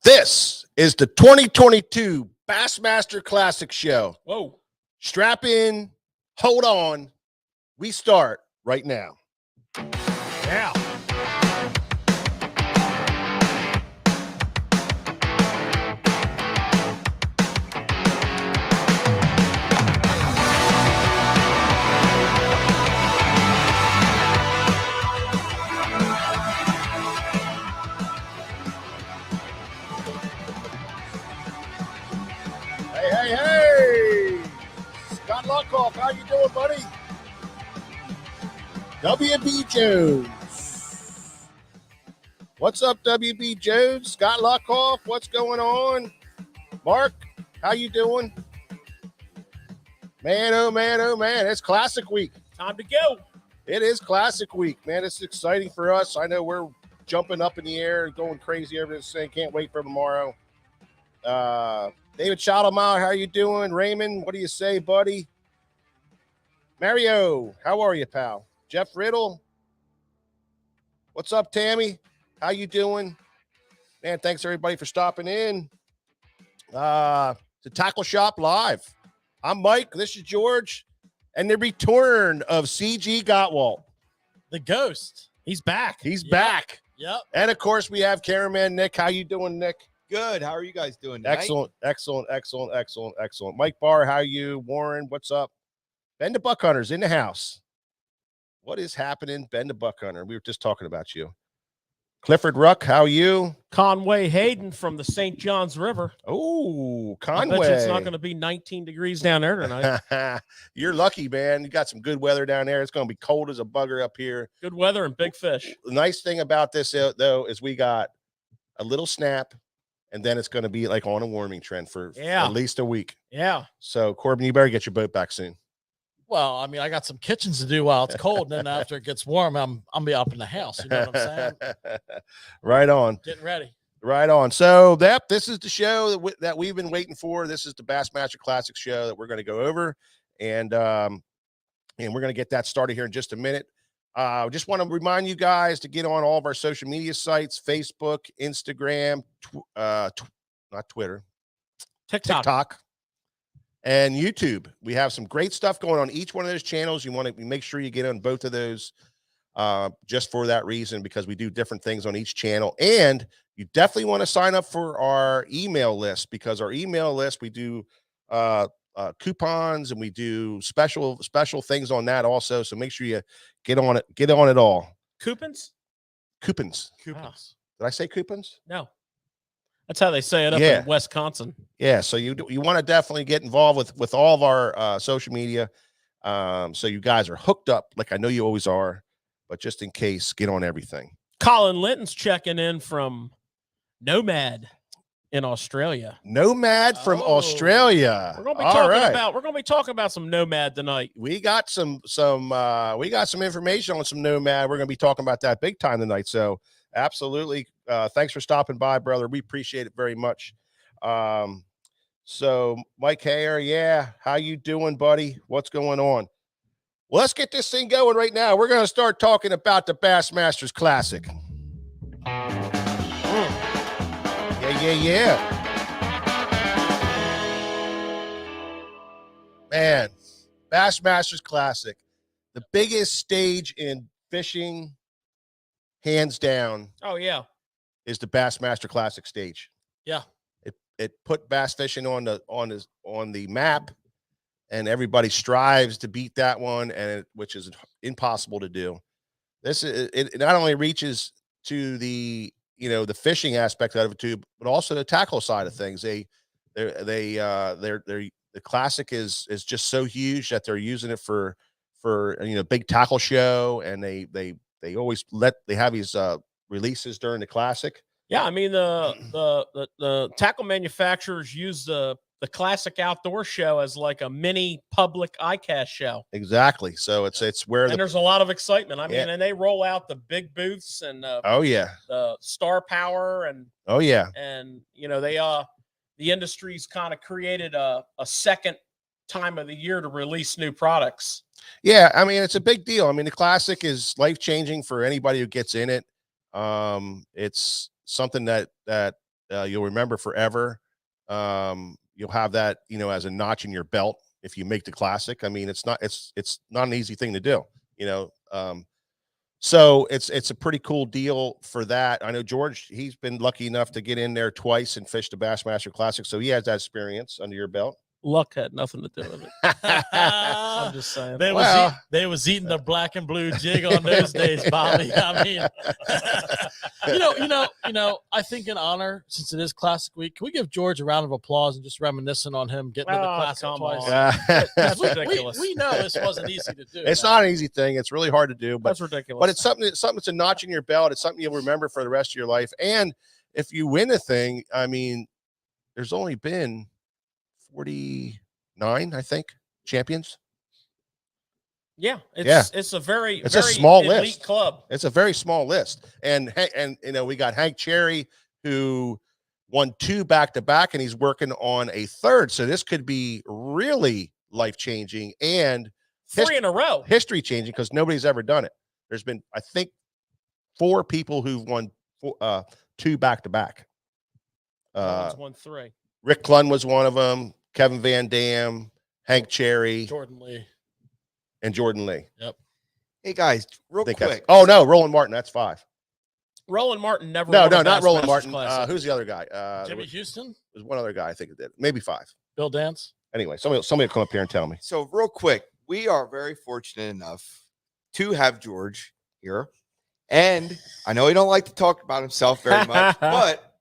This is the 2022 Bassmaster Classic Show. Whoa. Strap in, hold on. We start right now. Yeah. Hey. Scott Lockoff, how you doing, buddy? WB Jones. What's up, WB Jones? Scott Lockoff, what's going on? Mark, how you doing? Man, oh man, it's Classic Week. Time to go. It is Classic Week, man. It's exciting for us. I know we're jumping up in the air and going crazy over this thing. Can't wait for tomorrow. David Schottelmeyer, how you doing? Raymond, what do you say, buddy? Mario, how are you, pal? Jeff Riddle, what's up, Tammy? How you doing? Man, thanks everybody for stopping in. To Tackle Shop Live. I'm Mike, this is George, and the return of CG Gottwalt. The ghost. He's back. He's back. Yep. And of course, we have cameraman Nick. How you doing, Nick? Good. How are you guys doing tonight? Excellent. Mike Barr, how you? Warren, what's up? Ben the Buck Hunter's in the house. What is happening, Ben the Buck Hunter? We were just talking about you. Clifford Ruck, how you? Conway Hayden from the St. Johns River. Oh, I Conway. bet you it's not going to be 19 degrees down there tonight. You're lucky, man. You got some good weather down there. It's going to be cold as a bugger up here. Good weather and big fish. The nice thing about this, though, is we got a little snap, and then it's going to be like on a warming trend for at least a week. Yeah. So, Corbin, you better get your boat back soon. Well, I mean, I got some kitchens to do while it's cold, and then after it gets warm, I'm be up in the house. You know what I'm saying? Right on. Getting ready. Right on. So this is the show that we've been waiting for. This is the Bassmaster Classic show that we're going to go over, and we're going to get that started here in just a minute. Just want to remind you guys to get on all of our social media sites: Facebook, Instagram, not Twitter, TikTok. And YouTube. We have some great stuff going on each one of those channels. You want to make sure you get on both of those just for that reason, because we do different things on each channel. And you definitely want to sign up for our email list, because our email list, we do coupons and we do special things on that also. So make sure you get on it all. Coupons? Coupons. Oh. Did I say coupons? No. That's how they say it up in Wisconsin. Yeah, so you want to definitely get involved with all of our social media, so you guys are hooked up, like I know you always are, but just in case, get on everything. Colin Linton's checking in from Nomad in Australia. Nomad from Australia. We're gonna be talking about some Nomad tonight. We got some information on some Nomad. We're gonna be talking about that big time tonight. So absolutely. Thanks for stopping by, brother. We appreciate it very much. So Mike Hayer, how you doing, buddy? What's going on? Well, let's get this thing going right now. We're going to start talking about the Bassmasters Classic. Yeah. Man, Bassmasters Classic, the biggest stage in fishing, hands down. Oh yeah. Is the Bassmaster Classic stage. Yeah. It put bass fishing on the map, and everybody strives to beat that one, and which is impossible to do. It not only reaches to the fishing aspect of it too, but also the tackle side of things. The Classic is just so huge that they're using it for big tackle show, and they always have these releases during the Classic. Yeah, I mean the tackle manufacturers use the the classic outdoor show as like a mini public ICAST show. Exactly. So it's where And there's a lot of excitement. I mean, and they roll out the big booths and oh yeah, the Star Power and oh yeah, and they the industry's kind of created a second time of the year to release new products. Yeah, I mean, it's a big deal. I mean, the classic is life-changing for anybody who gets in it. It's something that you'll remember forever. You'll have that, as a notch in your belt if you make the classic. I mean, it's not an easy thing to do, so it's a pretty cool deal for that. I know George, he's been lucky enough to get in there twice and fish the Bassmaster Classic, so he has that experience under your belt. Luck had nothing to do with it. I'm just saying. They was eating the black and blue jig on those days, Bobby. I mean, I think in honor, since it is Classic Week, can we give George a round of applause and just reminiscing on him getting to the Classic twice? That's ridiculous. We know this wasn't easy to do. It's not an easy thing. It's really hard to do, but that's ridiculous. But it's something that's a notch in your belt. It's something you'll remember for the rest of your life. And if you win a thing, I mean, there's only been 49, I think, champions. Yeah, it's a very small elite list. Club. It's a very small list, and we got Hank Cherry, who won 2 back-to-back, and he's working on a 3rd. So this could be really life-changing and 3 in a row, history-changing, because nobody's ever done it. There's been, I think, 4 people who've won 2 back-to-back. Won 3. Rick Clunn was one of them. Kevin Van Dam, Hank Cherry, Jordan Lee. Yep. Hey guys, real quick. Oh no, Roland Martin. That's 5. Roland Martin never. No, won a not Roland Bassmasters Martin. Who's the other guy? Jimmy Houston. There's one other guy I think it did. Maybe 5. Bill Dance. Anyway, somebody will come up here and tell me. So real quick, we are very fortunate enough to have George here, and I know he don't like to talk about himself very much, but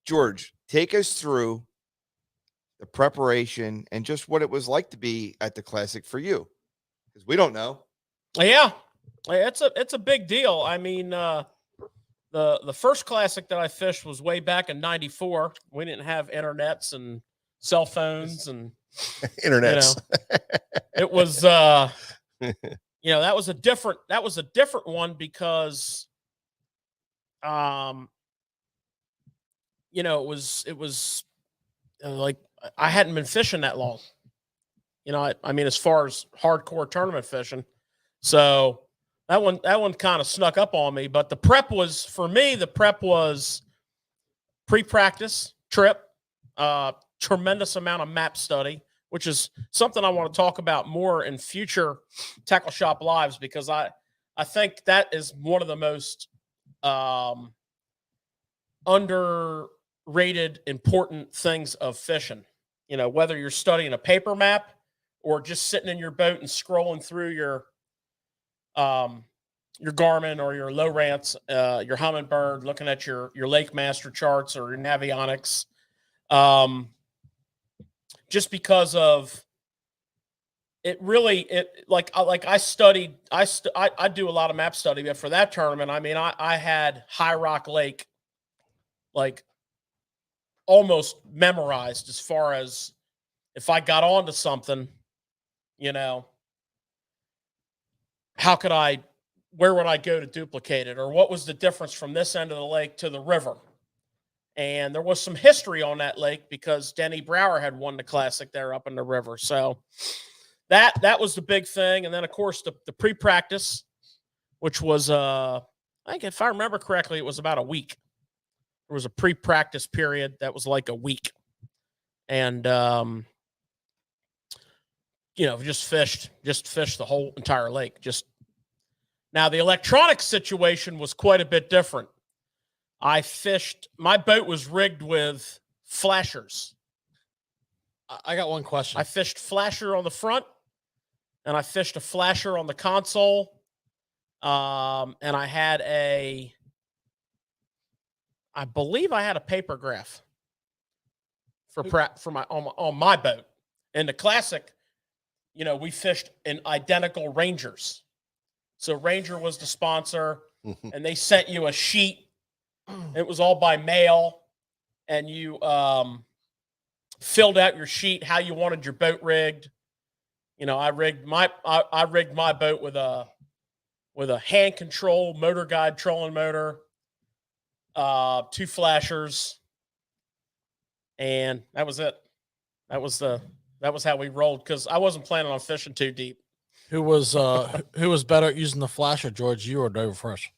George, take us through the preparation and just what it was like to be at the Classic for you, because we don't know. Yeah, it's a big deal. I mean, the first Classic that I fished was way back in '94. We didn't have internets and cell phones and internets. It was that was a different one because it was like I hadn't been fishing that long. I mean, as far as hardcore tournament fishing. So that one kind of snuck up on me. But the prep was pre-practice trip, tremendous amount of map study, which is something I want to talk about more in future Tackle Shop Lives, because I think that is one of the most underrated important things of fishing. Whether you're studying a paper map or just sitting in your boat and scrolling through your Garmin or your Lowrance, your Humminbird, looking at your Lake Master charts or your Navionics, just because of it. Really, I do a lot of map study, but for that tournament, I mean, I had High Rock Lake like almost memorized, as far as if I got onto something, where would I go to duplicate it? Or what was the difference from this end of the lake to the river? And there was some history on that lake because Denny Brower had won the Classic there up in the river. So that was the big thing. And then, of course, the pre-practice, which was, I think if I remember correctly, it was about a week. There was a pre-practice period that was like a week. And, just fished the whole entire lake. Now, the electronics situation was quite a bit different. My boat was rigged with flashers. I got one question. I fished flasher on the front, and I fished a flasher on the console. And I believe I had a paper graph on my boat. In the Classic, we fished in identical Rangers. So Ranger was the sponsor, and they sent you a sheet. It was all by mail, and you filled out your sheet, how you wanted your boat rigged. You know, I rigged my boat with a hand control motor guide trolling motor, 2 flashers, and that was it. That was how we rolled, because I wasn't planning on fishing too deep. Who was better at using the flasher, George? You or Dover Fresh?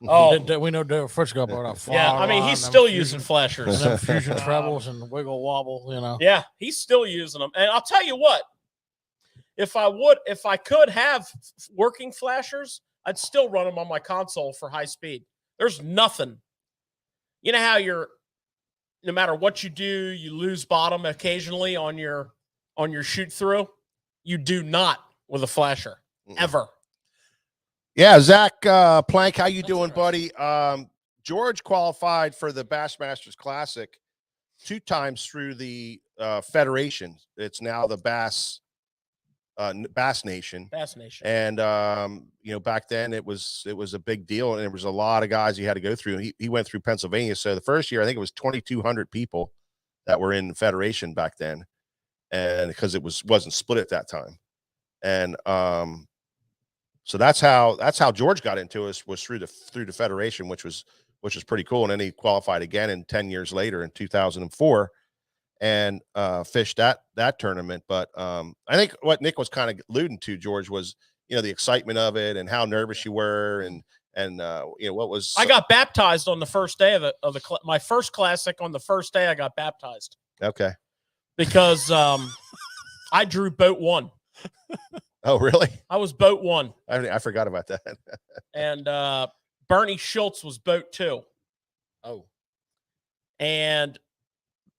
Oh, we know Dover Fresh got about a yeah. I mean, he's still using flashers, and fusion trebles and wiggle wobble. You know. Yeah, he's still using them. And I'll tell you what, if I could have working flashers, I'd still run them on my console for high speed. There's nothing. You know how no matter what you do, you lose bottom occasionally on your shoot through. You do not with a flasher ever. Yeah, Zach Plank, how you doing, buddy? George qualified for the Bassmasters Classic 2 times through the Federation. It's now the Bass Nation. Bass Nation. And back then it was a big deal, and there was a lot of guys you had to go through. He went through Pennsylvania. So the first year, I think it was 2,200 people that were in Federation back then, and because it wasn't split at that time. And so that's how George got into us, was through the Federation, which was pretty cool. And then he qualified again, and 10 years later in 2004, and fished that tournament. But I think what Nick was kind of alluding to, George, was the excitement of it and how nervous you were, and what was. I got baptized on the first day of my first classic. On the first day, I got baptized. Okay. Because I drew boat 1. Oh, really? I was boat 1. I forgot about that. And Bernie Schultz was boat 2. Oh. And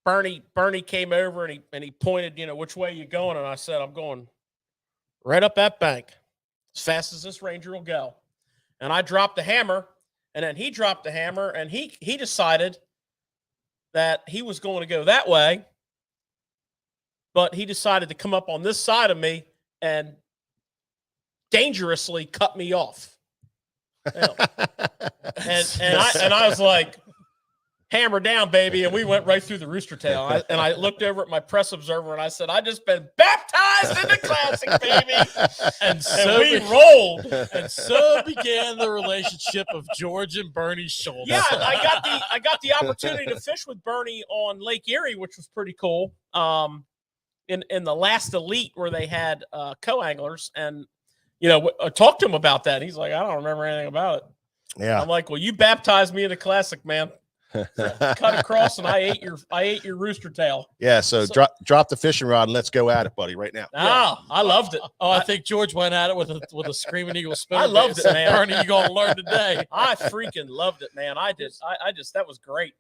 Bernie came over and he pointed, which way you going? And I said, I'm going right up that bank, as fast as this Ranger will go. And I dropped the hammer, and then he dropped the hammer, and he decided that he was going to go that way, but he decided to come up on this side of me and dangerously cut me off. And I was like, hammer down, baby. And we went right through the rooster tail. And I looked over at my press observer, and I said, I just been baptized in the classic, baby. And we rolled. And so began the relationship of George and Bernie Schultz. Yeah, I got the opportunity to fish with Bernie on Lake Erie, which was pretty cool. In the last elite where they had co-anglers, and I talked to him about that. He's like, I don't remember anything about it. Yeah. I'm like, well, you baptized me in a classic, man. Cut across, and I ate your rooster tail. Yeah, so drop the fishing rod and let's go at it, buddy, right now. Oh, I loved it. Oh, I think George went at it with a Screaming Eagle spinner. I loved it, man. Bernie, you gonna learn today. I freaking loved it, man. I just that was great.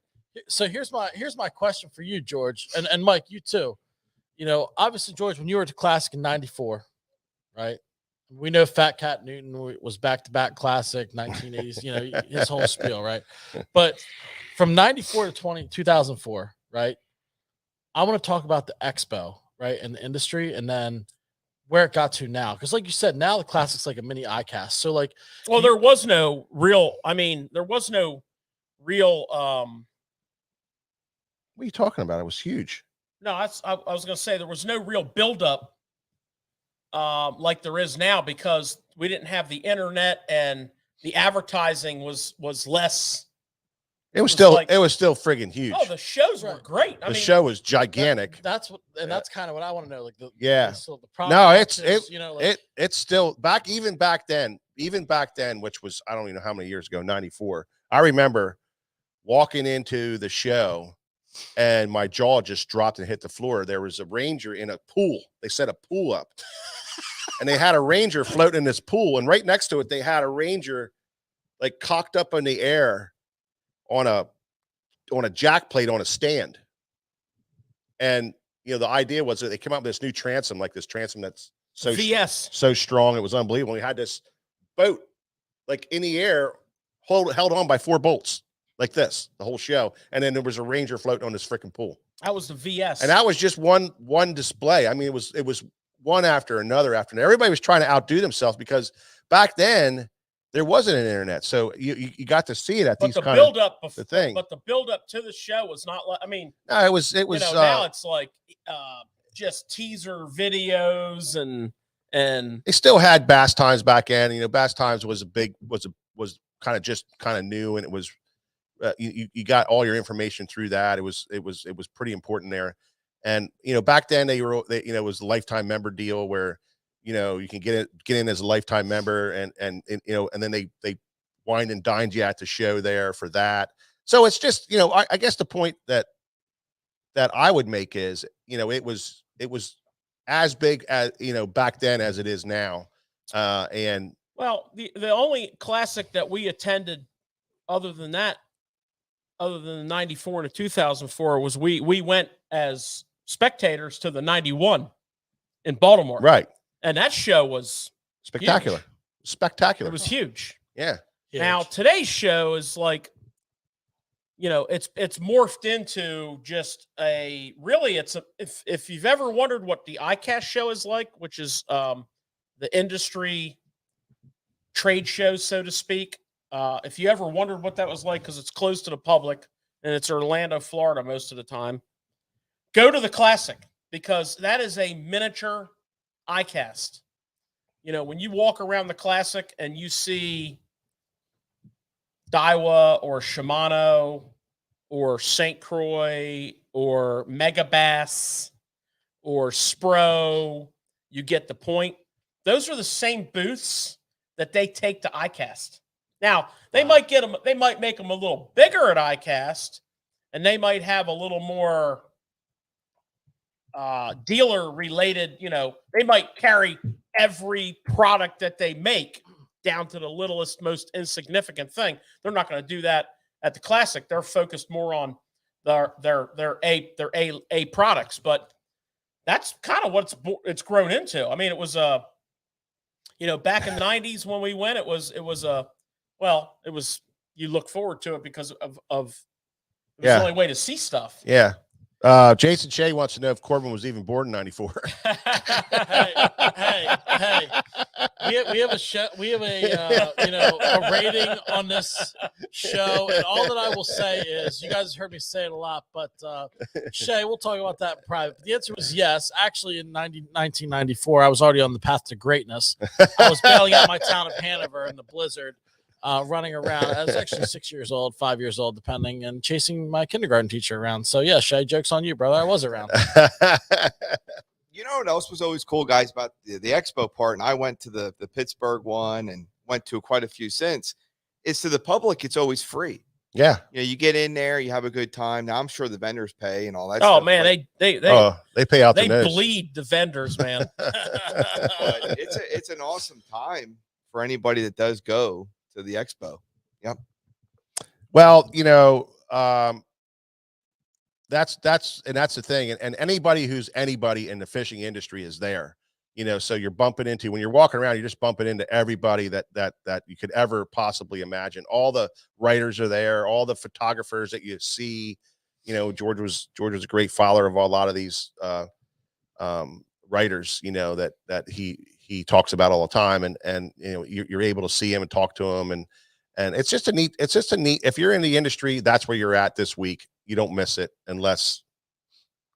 So here's my question for you, George, and Mike, you too. Obviously, George, when you were at the Classic in '94, right? We know Fat Cat Newton was back-to-back Classic, 1980s, his whole spiel, right? But from 94 to 2004, right? I want to talk about the expo, right, in the industry, and then where it got to now. Because like you said, now the Classic's like a mini ICAST. So like, well, there was no real, what are you talking about? It was huge. No, I was going to say there was no real buildup like there is now, because we didn't have the internet, and the advertising was less. It was still friggin' huge. Oh, the shows were great. The show was gigantic. That's kind of what I want to know. Like the product. No, it's it's still even back then, which was, I don't even know how many years ago, 94. I remember walking into the show, and my jaw just dropped and hit the floor. There was a Ranger in a pool. They set a pool up, and they had a Ranger floating in this pool. And right next to it, they had a Ranger like cocked up in the air on a jack plate on a stand. And, the idea was that they came up with this new transom, like this transom that's so strong. It was unbelievable. We had this boat like in the air, held on by 4 bolts. Like this, the whole show. And then there was a Ranger floating on this freaking pool. That was the VS. And that was just one display. I mean, it was one after another. Everybody was trying to outdo themselves, because back then there wasn't an internet, so you got to see it at But these the kind build of up before, the thing. but the build up to the show was not like, I mean, No, it was you know, now it's like just teaser videos and they still had Bass Times back in. You know, Bass Times was was kind of new, and it was you got all your information through that. It was pretty important there. And you know, back then they it was a lifetime member deal where you know you can get in as a lifetime member, and you know, and then they wine and dined you at the show there for that. So it's just, you know, I guess the point that I would make is, you know, it was as big as, you know, back then as it is now. And well, the only classic that we attended other than the 94 and the 2004 was we went as spectators to the 91 in Baltimore. right. And that show was Spectacular. huge. Spectacular. It was huge. Yeah. Now today's show is like, you know, it's morphed into just if you've ever wondered what the ICAST show is like, which is the industry trade show, so to speak. If you ever wondered what that was like, because it's closed to the public and it's Orlando, Florida most of the time, go to the Classic, because that is a miniature ICAST. You know, when you walk around the Classic and you see Daiwa or Shimano or St. Croix or Megabass or Spro, you get the point. Those are the same booths that they take to ICAST. Now, they might make them a little bigger at ICAST, and they might have a little more dealer related, you know, they might carry every product that they make down to the littlest, most insignificant thing. They're not going to do that at the Classic. They're focused more on their A products, but that's kind of what it's grown into. I mean, it was you know, back in the 90s when we went, it was you look forward to it because of it was the only way to see stuff. Yeah. Jason Shea wants to know if Corbin was even born in 94. hey. We have a show. We have a rating on this show, and all that I will say is, you guys heard me say it a lot, but Shay, we'll talk about that in private. But the answer was yes. Actually, in 1994, I was already on the path to greatness. I was bailing out my town of Hanover in the blizzard, running around. I was actually 6 years old, 5 years old, depending, and chasing my kindergarten teacher around. So yeah, Shay, joke's on you, brother. I was around. You know what else was always cool, guys, about the expo part, and I went to the Pittsburgh one and went to quite a few since, is to the public, it's always free. Yeah. You know, you get in there, you have a good time. Now I'm sure the vendors pay and all that Oh stuff, man, they pay out they the nose. bleed the vendors, man. but it's an awesome time for anybody that does go to the expo. Yep. Well, you know, that's the thing. And anybody who's anybody in the fishing industry is there, you know, so you're bumping into, when you're walking around, you're just bumping into everybody that you could ever possibly imagine. All the writers are there, all the photographers that you see, you know, George was a great follower of a lot of these writers, you know, that he talks about all the time. And you know, you're able to see him and talk to him. And it's just a neat, if you're in the industry, that's where you're at this week. You don't miss it unless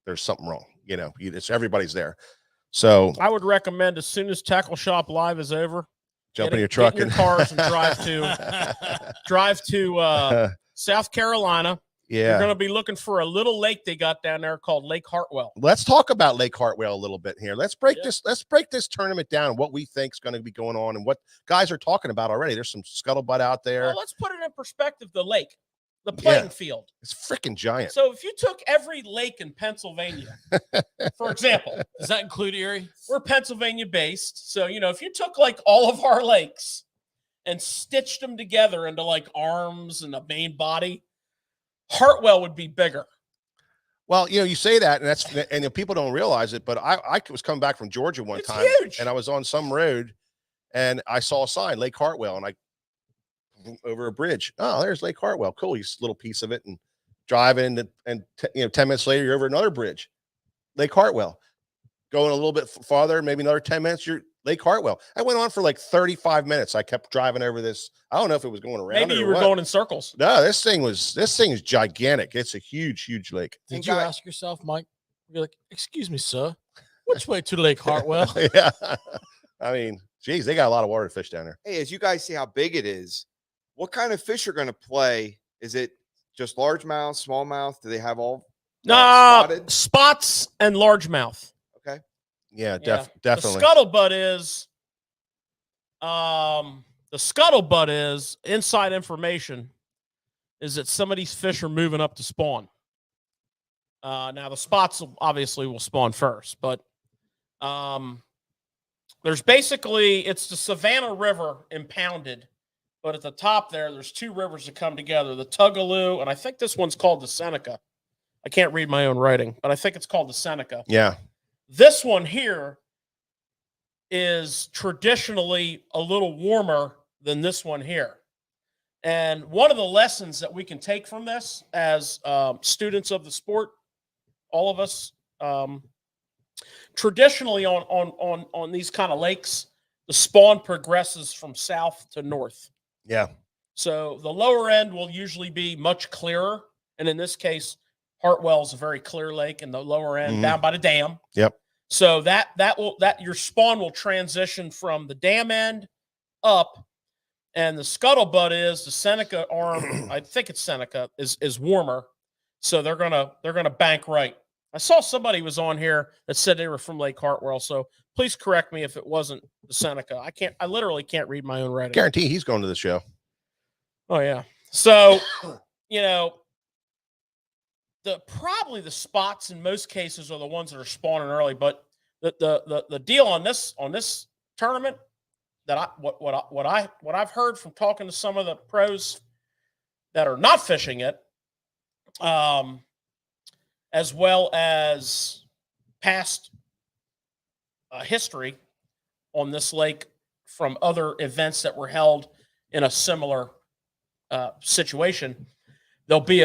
there's something wrong. You know, it's everybody's there. So I would recommend, as soon as Tackle Shop Live is over, jump in your truck and cars and drive to South Carolina. Yeah. You're going to be looking for a little lake they got down there called Lake Hartwell. Let's talk about Lake Hartwell a little bit here. Let's break this tournament down, what we think is going to be going on and what guys are talking about already. There's some scuttlebutt out there. Well, let's put it in perspective. The lake, the playing field. It's freaking giant. So if you took every lake in Pennsylvania, for example, Does that include Erie? we're Pennsylvania based. So, you know, if you took like all of our lakes and stitched them together into like arms and a main body, Hartwell would be bigger. Well, you know, you say that, and you know, people don't realize it, but I was coming back from Georgia one time, huge. and I was on some road, and I saw a sign, Lake Hartwell, and I over a bridge. Oh, there's Lake Hartwell. Cool, you little piece of it, and driving, and you know, 10 minutes later, you're over another bridge, Lake Hartwell. Going a little bit farther, maybe another 10 minutes, you're Lake Hartwell. I went on for like 35 minutes. I kept driving over this. I don't know if it was going around. Maybe it you or were what. going in circles. No, this thing is gigantic. It's a huge lake. Did you ask yourself, Mike? You're like, excuse me, sir, which way to Lake Hartwell? Yeah. I mean, geez, they got a lot of water to fish down there. Hey, as you guys see how big it is, what kind of fish are going to play? Is it just largemouth, smallmouth? Do they have all spotted? Spots and largemouth. Okay. Yeah, Yeah. definitely. The scuttlebutt is inside information is that some of these fish are moving up to spawn. Now the spots obviously will spawn first, but there's basically, it's the Savannah River impounded, but at the top there's two rivers that come together, the Tugaloo, and I think this one's called the Seneca. I can't read my own writing, but I think it's called the Seneca. Yeah. This one here is traditionally a little warmer than this one here. And one of the lessons that we can take from this as students of the sport, all of us, traditionally on these kind of lakes, the spawn progresses from south to north. Yeah. So the lower end will usually be much clearer. And in this case, Hartwell is a very clear lake in the lower end down by the dam. Yep. So that your spawn will transition from the dam end up, and the scuttlebutt is the Seneca arm. I think it's Seneca is warmer, so they're gonna bank right. I saw somebody was on here that said they were from Lake Hartwell, so please correct me if it wasn't the Seneca. I literally can't read my own writing. Guarantee he's going to the show. Oh yeah. So probably the spots in most cases are the ones that are spawning early, but the deal on this tournament that what I've heard from talking to some of the pros that are not fishing it, as well as past history on this lake from other events that were held in a similar situation. There'll be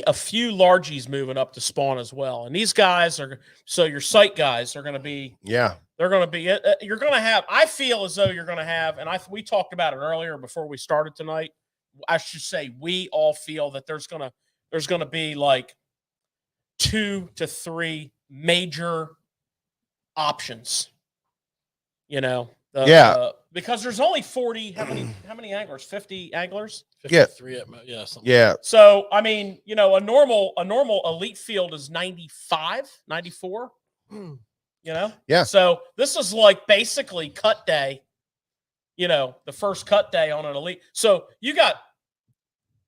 a few largies moving up to spawn as well, and these guys are your sight guys are going to be they're going to be you're going to have. I feel as though you're going to have, and we talked about it earlier before we started tonight. I should say we all feel that there's going to be like 2 to 3 major options. Because there's only 40. How many anglers? 50 anglers. 53 yeah. Yeah. So, I mean, a normal elite field is 95, 94, Yeah. So this is like basically cut day, the first cut day on an elite. So you got,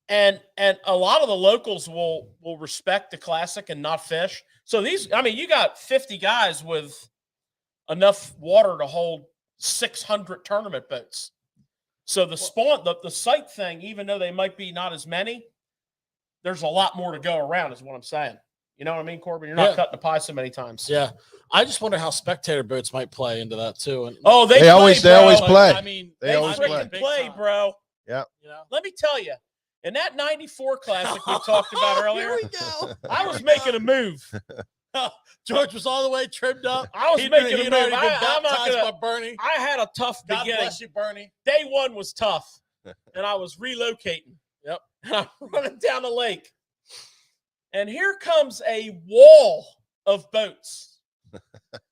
and a lot of the locals will respect the classic and not fish. So you got 50 guys with enough water to hold 600 tournament boats. So the spawn, the sight thing, even though they might be not as many, there's a lot more to go around, is what I'm saying. You know what I mean, Corbin? You're not cutting the pie so many times. Yeah. I just wonder how spectator boats might play into that too. And they always play. I mean, they always play, bro. Yeah. Let me tell you, in that 94 classic we talked about earlier, here we go. I was making a move. George was all the way trimmed up. I was making a move. I'm not gonna, by Bernie. I had a tough God beginning. bless you, Bernie. Day one was tough, and I was relocating. Yep. And I'm running down the lake, and here comes a wall of boats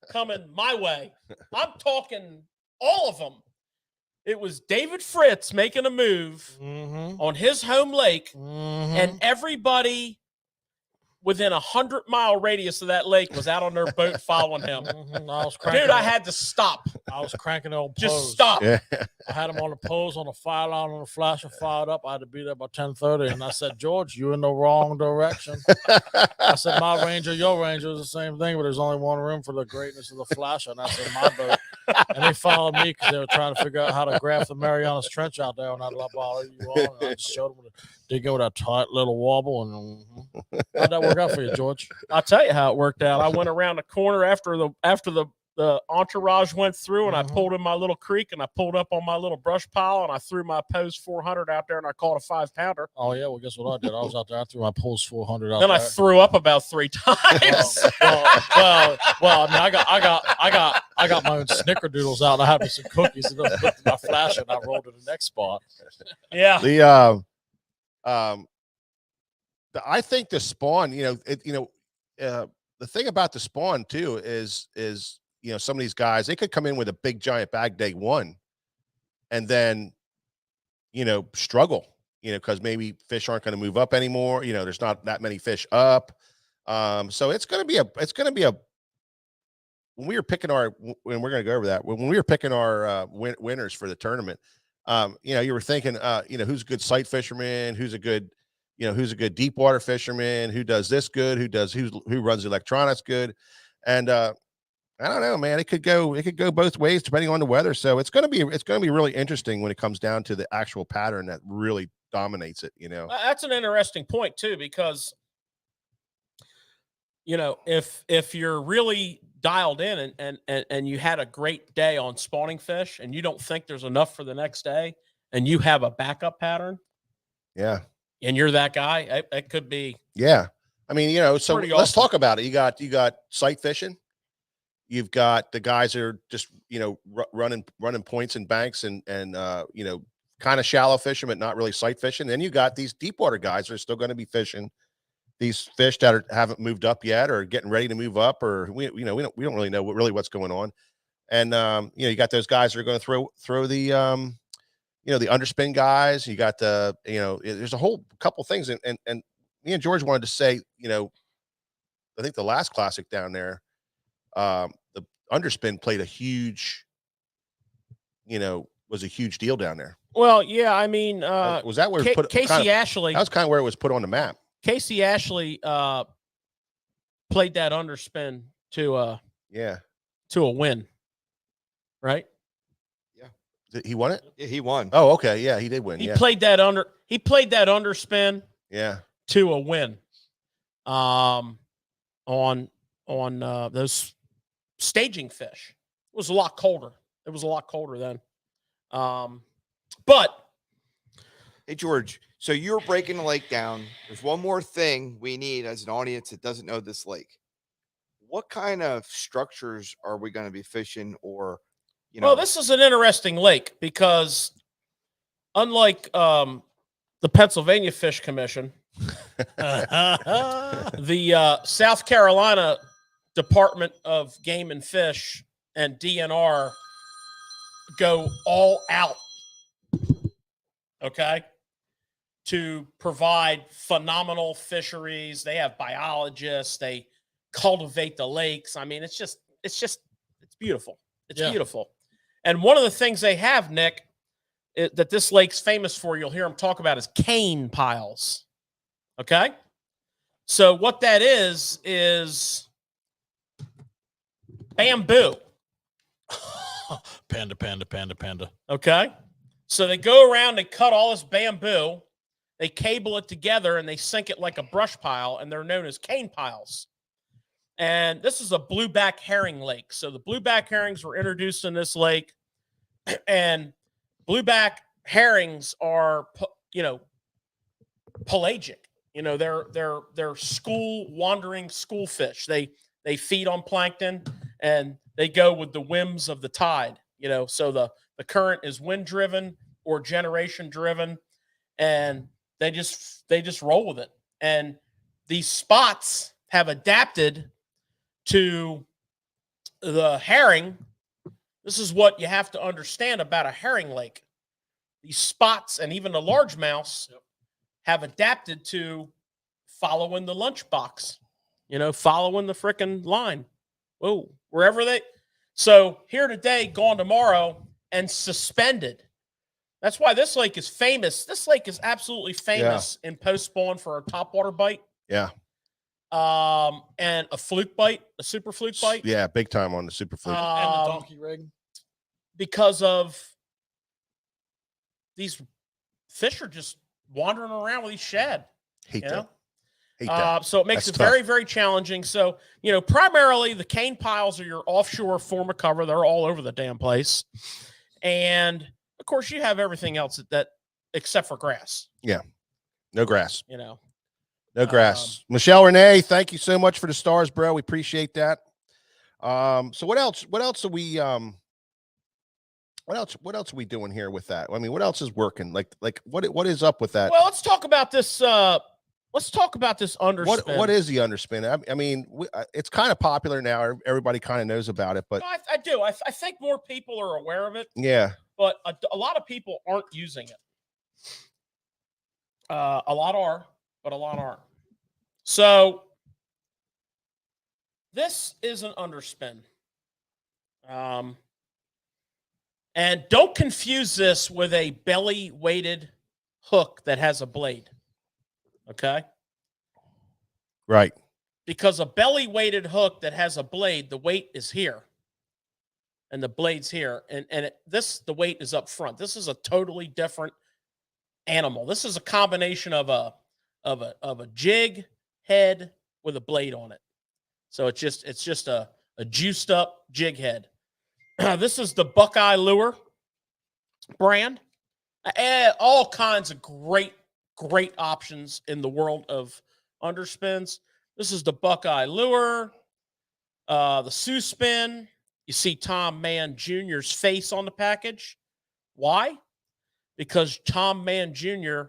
coming my way. I'm talking all of them. It was David Fritz making a move on his home lake, and everybody within 100-mile radius of that lake was out on their boat following him. I had to stop. I was cranking the old Just pose. stop. Yeah. I had him on the pose, on the fire line, on the flasher, fired up. I had to be there by 10:30, and I said, George, you in the wrong direction. I said, my Ranger, your Ranger is the same thing, but there's only one room for the greatness of the flasher, and that's in my boat. And they followed me because they were trying to figure out how to graph the Marianas Trench out there, and I'd love all you on. And I just showed them to go with that tight little wobble, and how'd that work out for you, George? I'll tell you how it worked out. I went around the corner after the the entourage went through, and I Mhm. pulled in my little creek, and I pulled up on my little brush pile, and I threw my Pose 400 out there, and I caught a 5-pounder. Oh yeah, well, guess what I did? I was out there. I threw my Pulse 400 out Then I there. threw up about 3 times. Well. I mean, I got my own snickerdoodles out. And I had me some cookies, and I put my flash, and I rolled to the next spot. Yeah. I think the spawn, the thing about the spawn too is some of these guys, they could come in with a big giant bag day one and then struggle, because maybe fish aren't going to move up anymore. There's not that many fish up. So it's going to be a when we were picking when we're going to go over that, when we were picking our winners for the tournament, you were thinking, who's a good sight fisherman, who's a good deep water fisherman, who does this good, who runs electronics good. And I don't know, man, it could go both ways depending on the weather. So it's going to be really interesting when it comes down to the actual pattern that really dominates it. That's an interesting point too, because if you're really dialed in and you had a great day on spawning fish and you don't think there's enough for the next day and you have a backup pattern, yeah, and you're that guy, it could be. Yeah. I mean, so pretty let's awesome. talk about it. You got sight fishing. You've got the guys that are just, running points and banks and kind of shallow fishing, but not really sight fishing. Then you got these deep water guys that are still going to be fishing these fish that haven't moved up yet or getting ready to move up, or we don't really know what's going on. And you got those guys that are going to throw the the underspin guys. You got there's a whole couple things, and me and George wanted to say, I think the last classic down there, the underspin played a huge, was a huge deal down there. Well, yeah, I mean, was that where Casey Ashley? That was kind of where it was put on the map. Casey Ashley played that underspin to a win, right? Yeah, he won it. Yeah, he won. Oh, okay, yeah, he did win. He played that underspin. Yeah, to a win. On those staging fish. It was a lot colder. It was a lot colder then. But hey, George, so you're breaking the lake down. There's one more thing we need as an audience that doesn't know this lake. What kind of structures are we going to be fishing? Or, well, this is an interesting lake because unlike the Pennsylvania Fish Commission, the South Carolina Department of Game and Fish and DNR go all out, okay, to provide phenomenal fisheries. They have biologists. They cultivate the lakes. I mean, it's beautiful. It's beautiful. And one of the things they have, Nick, that this lake's famous for, you'll hear them talk about, is cane piles. Okay? So what that is bamboo. Panda. Okay? So they go around and cut all this bamboo, they cable it together, and they sink it like a brush pile, and they're known as cane piles. And this is a blueback herring lake. So the blueback herrings were introduced in this lake, and blueback herrings are, pelagic. They're wandering school fish. They feed on plankton and they go with the whims of the tide. So the current is wind driven or generation driven, and they just roll with it. And these spots have adapted to the herring. This is what you have to understand about a herring lake. These spots and even the largemouths have adapted to following the lunchbox, following the frickin' line. Whoa, wherever they. So here today, gone tomorrow, and suspended. That's why this lake is famous. This lake is absolutely famous in post spawn for a topwater bite. Yeah. And a fluke bite, a super fluke bite. Yeah, big time on the super fluke. And the donkey rig. Because of these fish are just wandering around with these shad. Hate that. Hate that. So it makes That's it very, tough. very challenging. So, primarily the cane piles are your offshore form of cover. They're all over the damn place. And of course you have everything else that except for grass. No grass. No grass. Michelle Renee, thank you so much for the stars, bro. We appreciate that. So what else? What else are we what else are we doing here with that? I mean, what else is working? Like what is up with that? Well, let's talk about this. Let's talk about this underspin. What is the underspin? I mean, it's kind of popular now. Everybody kind of knows about it, but No, I do. I think more people are aware of it, yeah, but a lot of people aren't using it. A lot are, but a lot aren't. So this is an underspin. And don't confuse this with a belly weighted hook that has a blade. Okay? right. Because a belly weighted hook that has a blade, the weight is here. And the blade's here. And the weight is up front. This is a totally different animal. This is a combination of a jig head with a blade on it. So it's just a juiced up jig head. This is the Buckeye Lure brand. All kinds of great options in the world of underspins. This is the Buckeye Lure, the Suspending. You see Tom Mann Jr.'s face on the package. Why? Because Tom Mann Jr.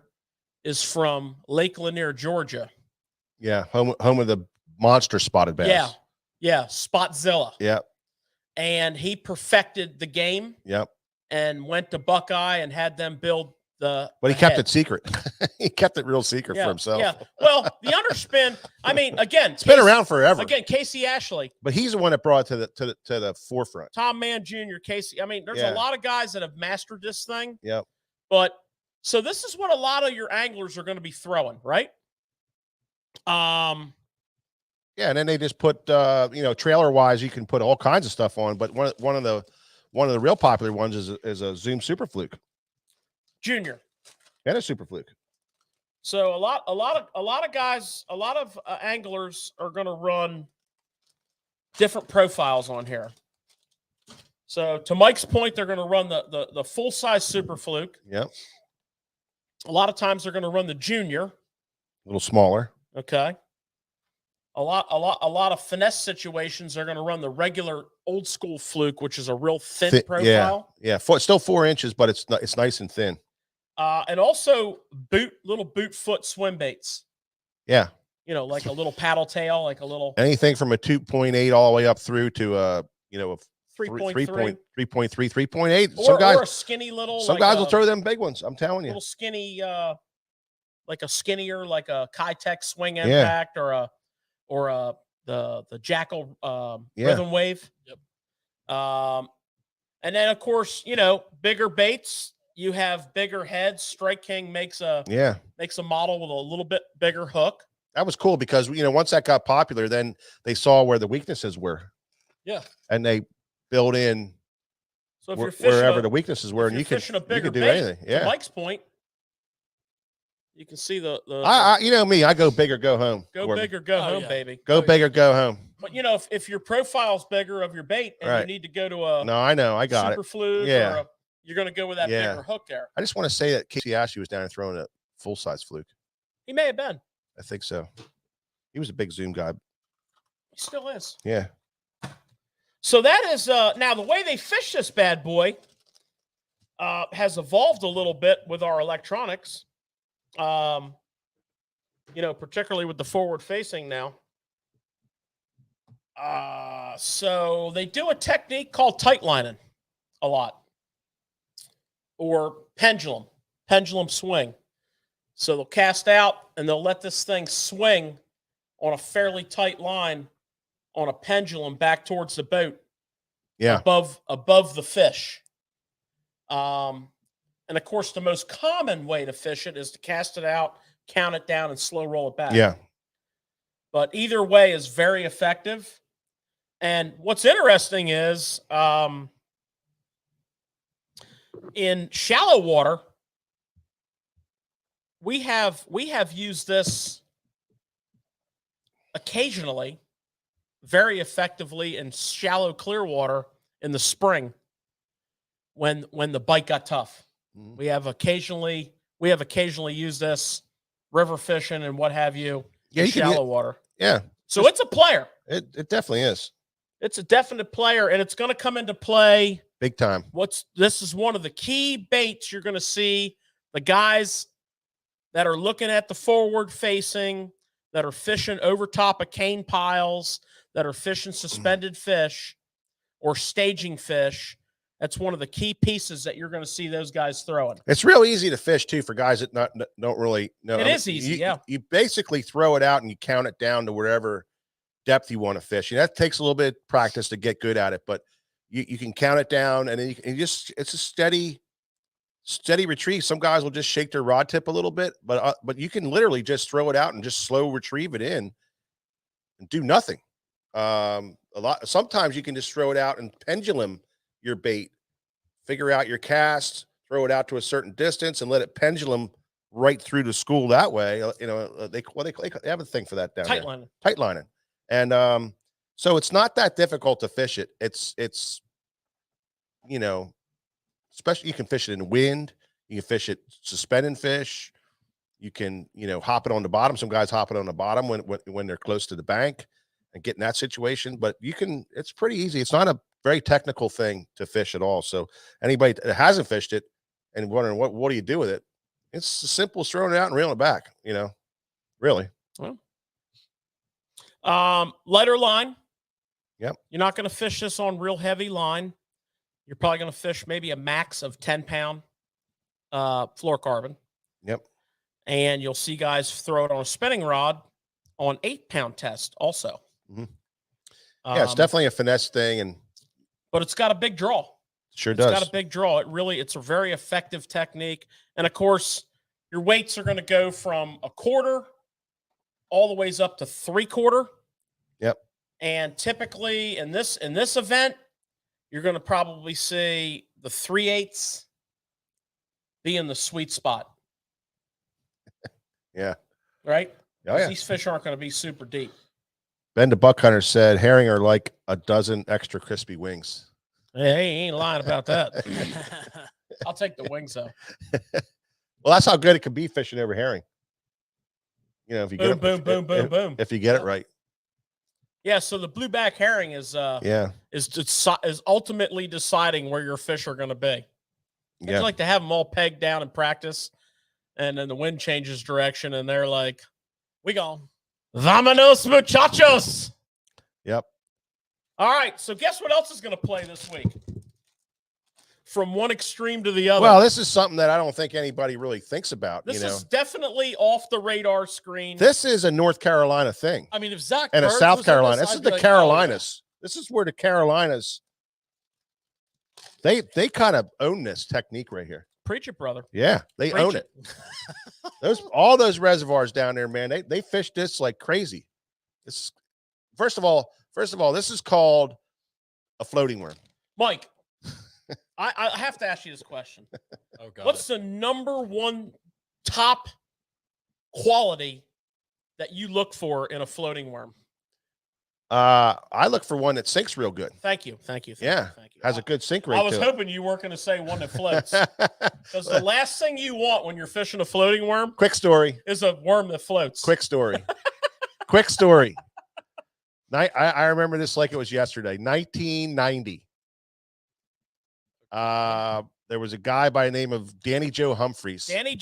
is from Lake Lanier, Georgia. Yeah, home of the monster spotted bass. Yeah, Spotzilla. Yep. And he perfected the game. Yep. And went to Buckeye and had them build the. But he the kept head. it secret. He kept it real secret for himself. Yeah. Well, the underspin. I mean, again, it's been around forever. Again, Casey Ashley. But he's the one that brought it to the forefront. Tom Mann Jr., Casey. I mean, there's a lot of guys that have mastered this thing. Yep. But so this is what a lot of your anglers are going to be throwing, right? Yeah, and then they just put trailer wise, you can put all kinds of stuff on, but one of the real popular ones is a Zoom Super Fluke Junior and a Super Fluke. So a lot of guys, a lot of anglers are going to run different profiles on here. So to Mike's point, they're going to run the full size Super Fluke. Yep. A lot of times they're going to run the Junior, A little smaller. Okay. A lot of finesse situations are going to run the regular old school Fluke, which is a real thin profile. Yeah. Still 4 inches, but it's nice and thin. And also little boot foot swim baits. Yeah. Like a little paddle tail, like a little anything from a 2.8 all the way up through to a 3.3, 3.8. Or a skinny little. Some guys will throw them big ones. I'm telling you. Little skinny, like a skinnier, like a Kitech swing impact, or the Jackal rhythm wave. Yep. And then of course, bigger baits. You have bigger heads. Strike King makes a model with a little bit bigger hook. That was cool because once that got popular, then they saw where the weaknesses were. Yeah. And they build in so if you're fishing wherever the weaknesses were, and you can do bait, anything. Yeah. To Mike's point, you can see the I go big or go home. Go big or go home, baby. Go big or go home. But if your profile's bigger of your bait and you need to go to a I know, I got super it. fluke, or you're going to go with that bigger hook there. I just want to say that Casey Ashley was down there throwing a full size fluke. He may have been. I think so. He was a big Zoom guy. He still is. Yeah. So that is now the way they fish this bad boy has evolved a little bit with our electronics. Particularly with the forward facing now. So they do a technique called tightlining a lot, or pendulum swing. So they'll cast out and they'll let this thing swing on a fairly tight line on a pendulum back towards the boat. Yeah. Above the fish. And of course, the most common way to fish it is to cast it out, count it down, and slow roll it back. Yeah. But either way is very effective. And what's interesting is in shallow water, we have used this occasionally, very effectively in shallow clear water in the spring when the bite got tough. Mhm. We have occasionally used this river fishing and what have you Yeah, in you can shallow hit- water. Yeah, So it's a player. it definitely is It's a definite player, and it's going to come into play. big time. This is one of the key baits you're going to see the guys that are looking at the forward facing, that are fishing over top of cane piles, that are fishing suspended fish or staging fish. That's one of the key pieces that you're going to see those guys throwing. It's real easy to fish too for guys that don't really know. It is easy, yeah. You basically throw it out and you count it down to wherever depth you want to fish. And that takes a little bit of practice to get good at it, but you can count it down, and then it's a steady retrieve. Some guys will just shake their rod tip a little bit, but you can literally just throw it out and just slow retrieve it in and do nothing. Sometimes you can just throw it out and pendulum your bait, figure out your cast, throw it out to a certain distance, and let it pendulum right through the school that way. They have a thing for that down there. Tightlining. And so it's not that difficult to fish it. It's especially you can fish it in wind, you can fish it suspending fish, you can hop it on the bottom. Some guys hop it on the bottom when they're close to the bank and get in that situation, but it's pretty easy. It's not a very technical thing to fish at all. So anybody that hasn't fished it and wondering what do you do with it, it's as simple as throwing it out and reeling it back, really. Well, lighter line. Yep. You're not going to fish this on real heavy line. You're probably going to fish maybe a max of 10-pound fluorocarbon. Yep. And you'll see guys throw it on a spinning rod on 8-pound test also. Mm-hmm. Yeah, it's definitely a finesse thing, but it's got a big draw. Sure does. It's got a big draw. It's a very effective technique. And of course, your weights are going to go from a quarter all the ways up to 3/4. Yep. And typically in this event, you're going to probably see the 3/8 being the sweet spot. Yeah. Right? Oh, yeah. These fish aren't going to be super deep. Ben the Buck Hunter said herring are like a dozen extra crispy wings. Hey, he ain't lying about that. I'll take the wings though. Well, that's how good it can be fishing over herring. If you get boom. If you get it right. Yeah, so the blueback herring is ultimately deciding where your fish are going to be. Yeah. It's like to have them all pegged down in practice, and then the wind changes direction, and they're like, "We gone, vámonos, muchachos." Yep. All right, so guess what else is going to play this week? From one extreme to the other. Well, this is something that I don't think anybody really thinks about. This is definitely off the radar screen. This is a North Carolina thing. I mean, if Zach and a Bird South was in Carolina, this, this is I'd be the like, Carolinas. Oh, yeah. This is where the Carolinas. They kind of own this technique right here. Preach it, brother. Yeah, they own it. All those reservoirs down there, man. They fish this like crazy. This first of all, this is called a floating worm. Mike, I have to ask you this question. Oh God. What's the number one top quality that you look for in a floating worm? I look for one that sinks real good. Thank you. Yeah, has a good sink rate. I was hoping you weren't going to say one that floats, because the last thing you want when you're fishing a floating worm, quick story, is a worm that floats. Quick story. Quick story. I remember this like it was yesterday. 1990. There was a guy by the name of Danny Joe Humphreys. And he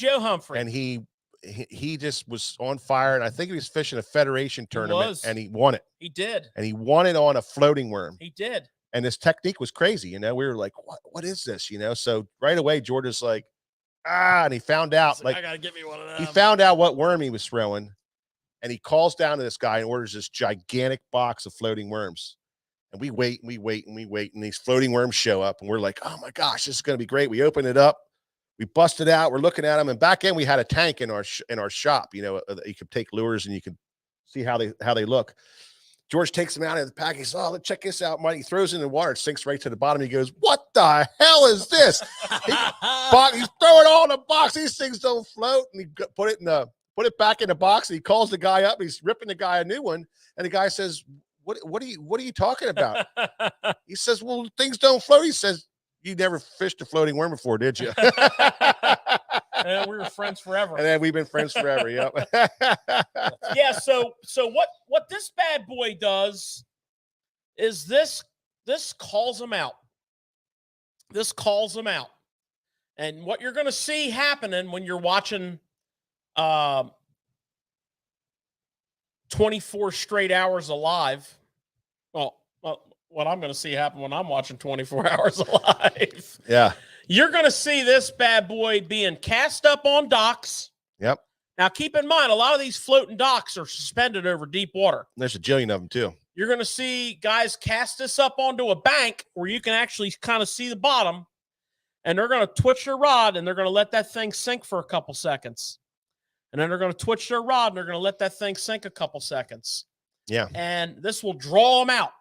just was on fire, and I think he was fishing a federation tournament, and he won it. He did. And he won it on a floating worm. He did. And this technique was crazy. We were like, what is this? So right away, George was like, and he found out, I gotta get me one of them. He found out what worm he was throwing, and he calls down to this guy and orders this gigantic box of floating worms. And we wait, and these floating worms show up, and we're like, oh my gosh, this is going to be great. We open it up, we bust it out, we're looking at them, and back then we had a tank in our shop, you could take lures and you could see how they look. George takes them out of the pack. He says, oh, let's check this out, Mike. He throws it in the water, it sinks right to the bottom. He goes, what the hell is this? He's throwing it all in the box. These things don't float. And he put it in the put it back in the box. And he calls the guy up. He's ripping the guy a new one. And the guy says, what are you talking about? He says, well, things don't float. He says, you never fished a floating worm before, did you? And we were friends forever. And then we've been friends forever. Yep. Yeah. So what this bad boy does is this calls them out. This calls them out. And what you're going to see happening when you're watching 24 straight hours alive. Well, what I'm going to see happen when I'm watching 24 hours alive. Yeah. You're going to see this bad boy being cast up on docks. Yep. Now, keep in mind, a lot of these floating docks are suspended over deep water. There's a jillion of them too. You're going to see guys cast this up onto a bank where you can actually kind of see the bottom, and they're going to twitch their rod, and they're going to let that thing sink for a couple seconds. And then they're going to twitch their rod, and they're going to let that thing sink a couple seconds. Yeah. And this will draw them out.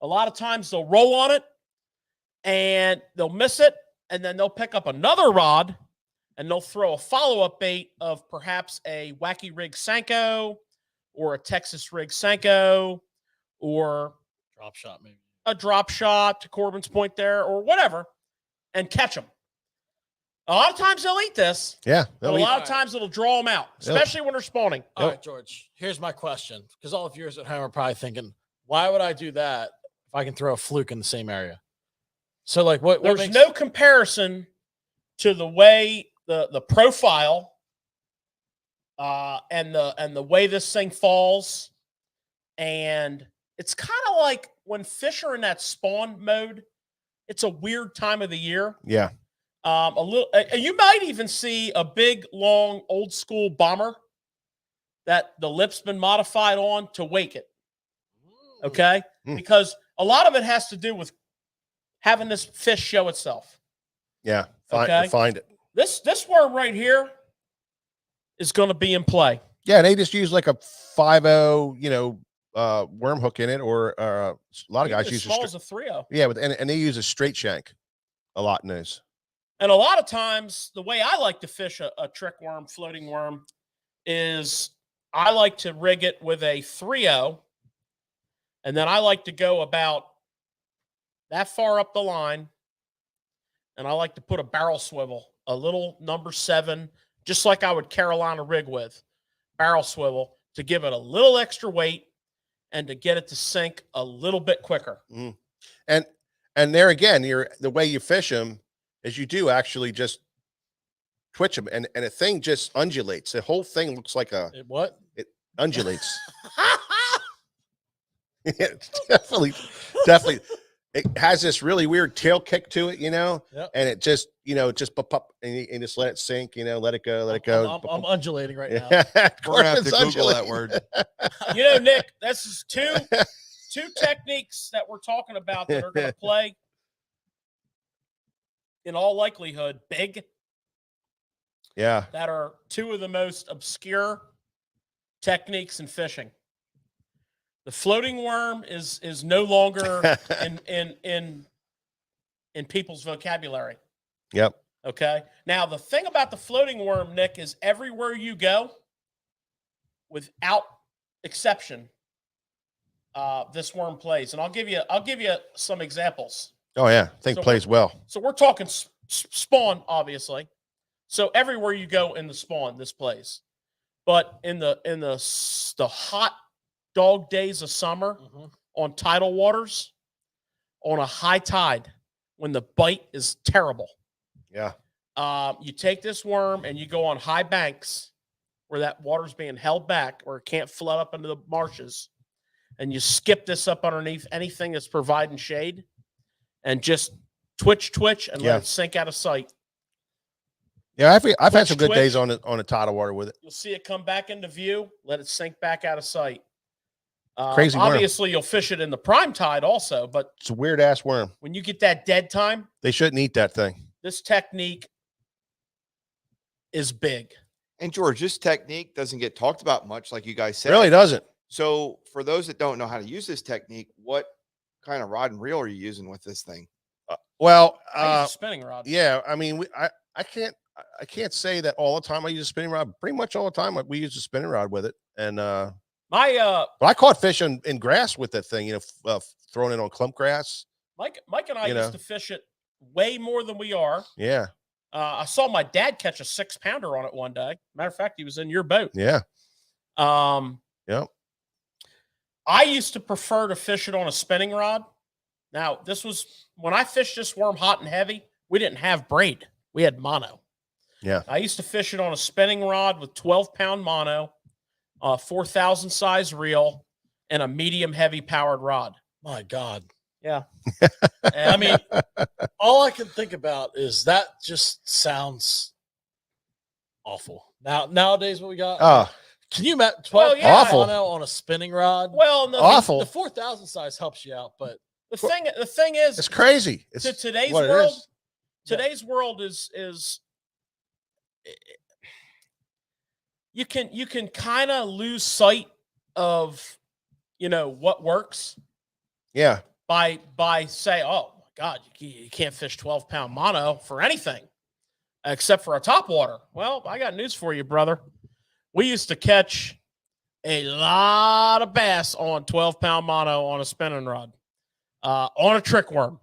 A lot of times they'll roll on it, and they'll miss it, and then they'll pick up another rod, and they'll throw a follow-up bait of perhaps a wacky rig Senko or a Texas rig Senko or Drop shot, maybe. a drop shot to Corbin's point there or whatever, and catch them. A lot of times they'll eat this. Yeah. But a lot of times it'll draw them out, especially when they're spawning. All right, George, here's my question. Because all the viewers at home are probably thinking, why would I do that if I can throw a fluke in the same area? So, like, what There's makes... no comparison to the way the profile and the way this thing falls. And it's kind of like when fish are in that spawn mode, it's a weird time of the year. Yeah. A little, you might even see a big, long, old school bomber that the lip's been modified on to wake it. Okay. Because a lot of it has to do with having this fish show itself. Yeah. Okay? Find it. This worm right here is going to be in play. Yeah. And they just use like a 5.0, worm hook in it, or a lot of guys Even use as small as a 3.0. Yeah. And they use a straight shank a lot in those. And a lot of times, the way I like to fish a trick worm, floating worm, is I like to rig it with a 3.0, and then I like to go about that far up the line, and I like to put a barrel swivel, a little number 7, just like I would Carolina rig with, barrel swivel, to give it a little extra weight and to get it to sink a little bit quicker. And there again, the way you fish them is you do actually just twitch them, and a thing just undulates. The whole thing looks like it undulates. Yeah, definitely. It has this really weird tail kick to it, and it just, just pop up and just let it sink, let it go, I'm undulating right now. We're gonna have to Google that word. Nick, this is two techniques that we're talking about that are going to play, in all likelihood, big. Yeah. That are two of the most obscure techniques in fishing. The floating worm is no longer in people's vocabulary. Yep. Okay. Now, the thing about the floating worm, Nick, is everywhere you go, without exception, this worm plays. And I'll give you some examples. Oh yeah, thing plays well. So we're talking spawn, obviously. So everywhere you go in the spawn, this plays. But in the hot dog days of summer, on tidal waters, on a high tide, when the bite is terrible. Yeah. You take this worm and you go on high banks where that water's being held back, or it can't flood up into the marshes, and you skip this up underneath anything that's providing shade, and just twitch, and let it sink out of sight. Yeah, I've had some good days on the tidal water with it. You'll see it come back into view, let it sink back out of sight. Crazy worm. Obviously, you'll fish it in the prime tide also, but it's a weird ass worm. When you get that dead time, they shouldn't eat that thing. This technique is big. And George, this technique doesn't get talked about much, like you guys said. It really doesn't. So for those that don't know how to use this technique, what kind of rod and reel are you using with this thing? I use a spinning rod. Yeah, I mean, I can't say that all the time I use a spinning rod. Pretty much all the time we use a spinning rod with it. And My but I caught fish in grass with that thing, throwing it on clump grass. Mike and I You used know. to fish it way more than we are. Yeah. I saw my dad catch a 6-pounder on it one day. Matter of fact, he was in your boat. Yeah. Yep. I used to prefer to fish it on a spinning rod. Now, this was when I fished this worm hot and heavy, we didn't have braid. We had mono. Yeah. I used to fish it on a spinning rod with 12-pound mono, 4,000 size reel, and a medium heavy powered rod. My God. Yeah. And I mean, all I can think about is that just sounds awful. Nowadays, what we got? Oh, Can you imagine 12 Well, yeah. Awful. mono on a spinning rod? Well, no, Awful. The 4,000 size helps you out, but the thing is, it's crazy. It's to today's what it world, is. today's world is you can kind of lose sight of what works Yeah. by say, oh my God, you can't fish 12-pound mono for anything except for a topwater. Well, I got news for you, brother. We used to catch a lot of bass on 12-pound mono on a spinning rod, on a trick worm.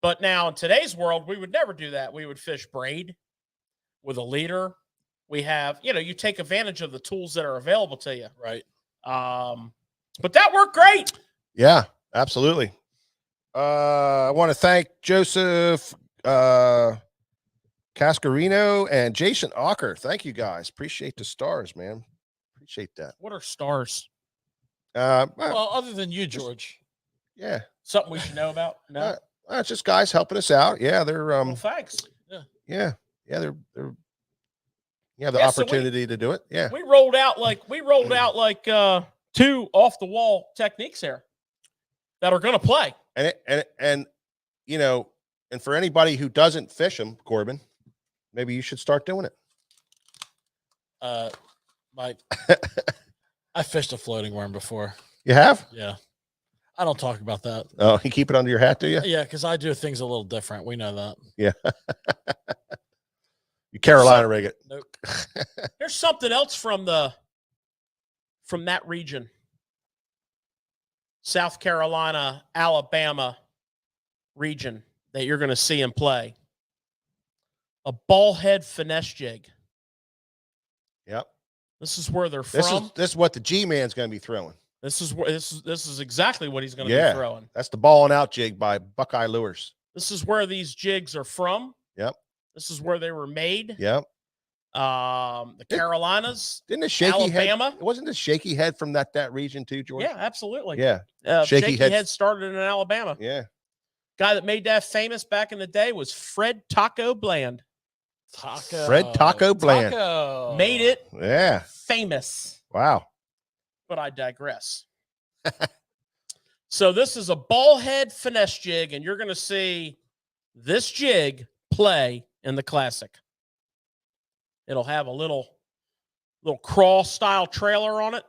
But now in today's world, we would never do that. We would fish braid with a leader. We have, you take advantage of the tools that are available to you. right. But that worked great. Yeah, absolutely. I want to thank Joseph Cascarino and Jason Ocker. Thank you guys. Appreciate the stars, man. Appreciate that. What are stars? Well, other than you, George. Yeah. Something we should know about? No. It's just guys helping us out. Yeah, they're Well, thanks. yeah, they're you have the Yeah, so opportunity to do it. Yeah. We rolled out like 2 off the wall techniques here that are going to play. And and for anybody who doesn't fish them, Corbin, maybe you should start doing it. Mike, I fished a floating worm before. You have? Yeah. I don't talk about that. Oh, you keep it under your hat, do you? Yeah, because I do things a little different. We know that. Yeah. You Carolina rig it. Nope. There's something else from that region. South Carolina, Alabama region that you're going to see him play. A ball head finesse jig. Yep. This is where they're This from. is what the G-Man's going to be throwing. This is exactly what he's going to Yeah. be throwing. That's the ball and out jig by Buckeye Lures. This is where these jigs are from. Yep. This is where they were made. Yep. The Carolinas, Didn't the shaky Alabama. head? Wasn't the shaky head from that region too, George? Yeah, absolutely. Yeah. Shaky Shaky head. head started in Alabama. Yeah. Guy that made that famous back in the day was Fred Taco Bland. Fred Taco Bland. Taco. Made it Yeah. famous. Wow. But I digress. So this is a ball head finesse jig, and you're going to see this jig play in the Classic. It'll have a little crawl style trailer on it,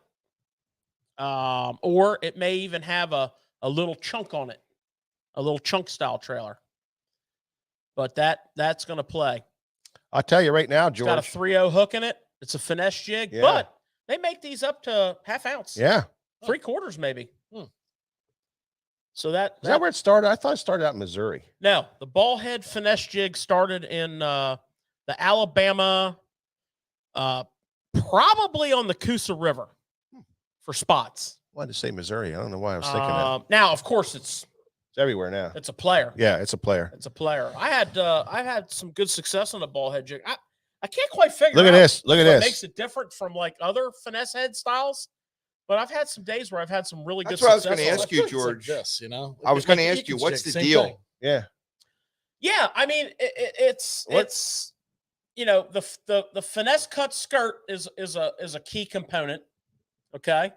or it may even have a little chunk on it, a little chunk style trailer. But that's going to play. I'll tell you right now, It's got a George. 3/0 hook in it. It's a finesse jig, Yeah. but they make these up to ½ ounce, Yeah. 3/4 maybe. So Is that where it started? I thought it started out in Missouri. No, the ball head finesse jig started in the Alabama, probably on the Coosa River for spots. I wanted to say Missouri. I don't know why I was thinking that. Now, of course, it's Everywhere now. a player. Yeah, it's a player. It's a player. I've had some good success on the ball head jig. I can't quite figure Look out at this. Look at what this. makes it different from like other finesse head styles. But I've had some days where I've had some really That's good what I was success. gonna on ask it. you, It's like George. this, I was going to Like ask you, Eaton's what's jig, the same deal? thing. Yeah. Yeah, I mean it's the finesse cut skirt is a key component. Okay,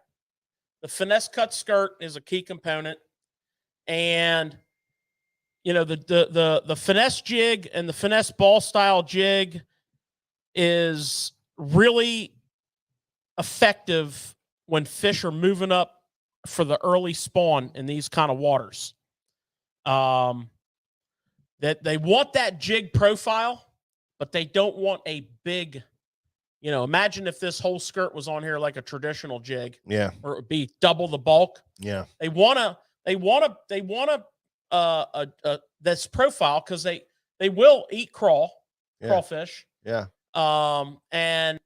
the finesse cut skirt is a key component, and the finesse jig and the finesse ball style jig is really effective when fish are moving up for the early spawn in these kind of waters. That they want that jig profile but they don't want a big, you know, imagine if this whole skirt was on here like a traditional jig, Yeah. or it would be double the bulk. Yeah. They want this profile because they will eat crawfish. Yeah. And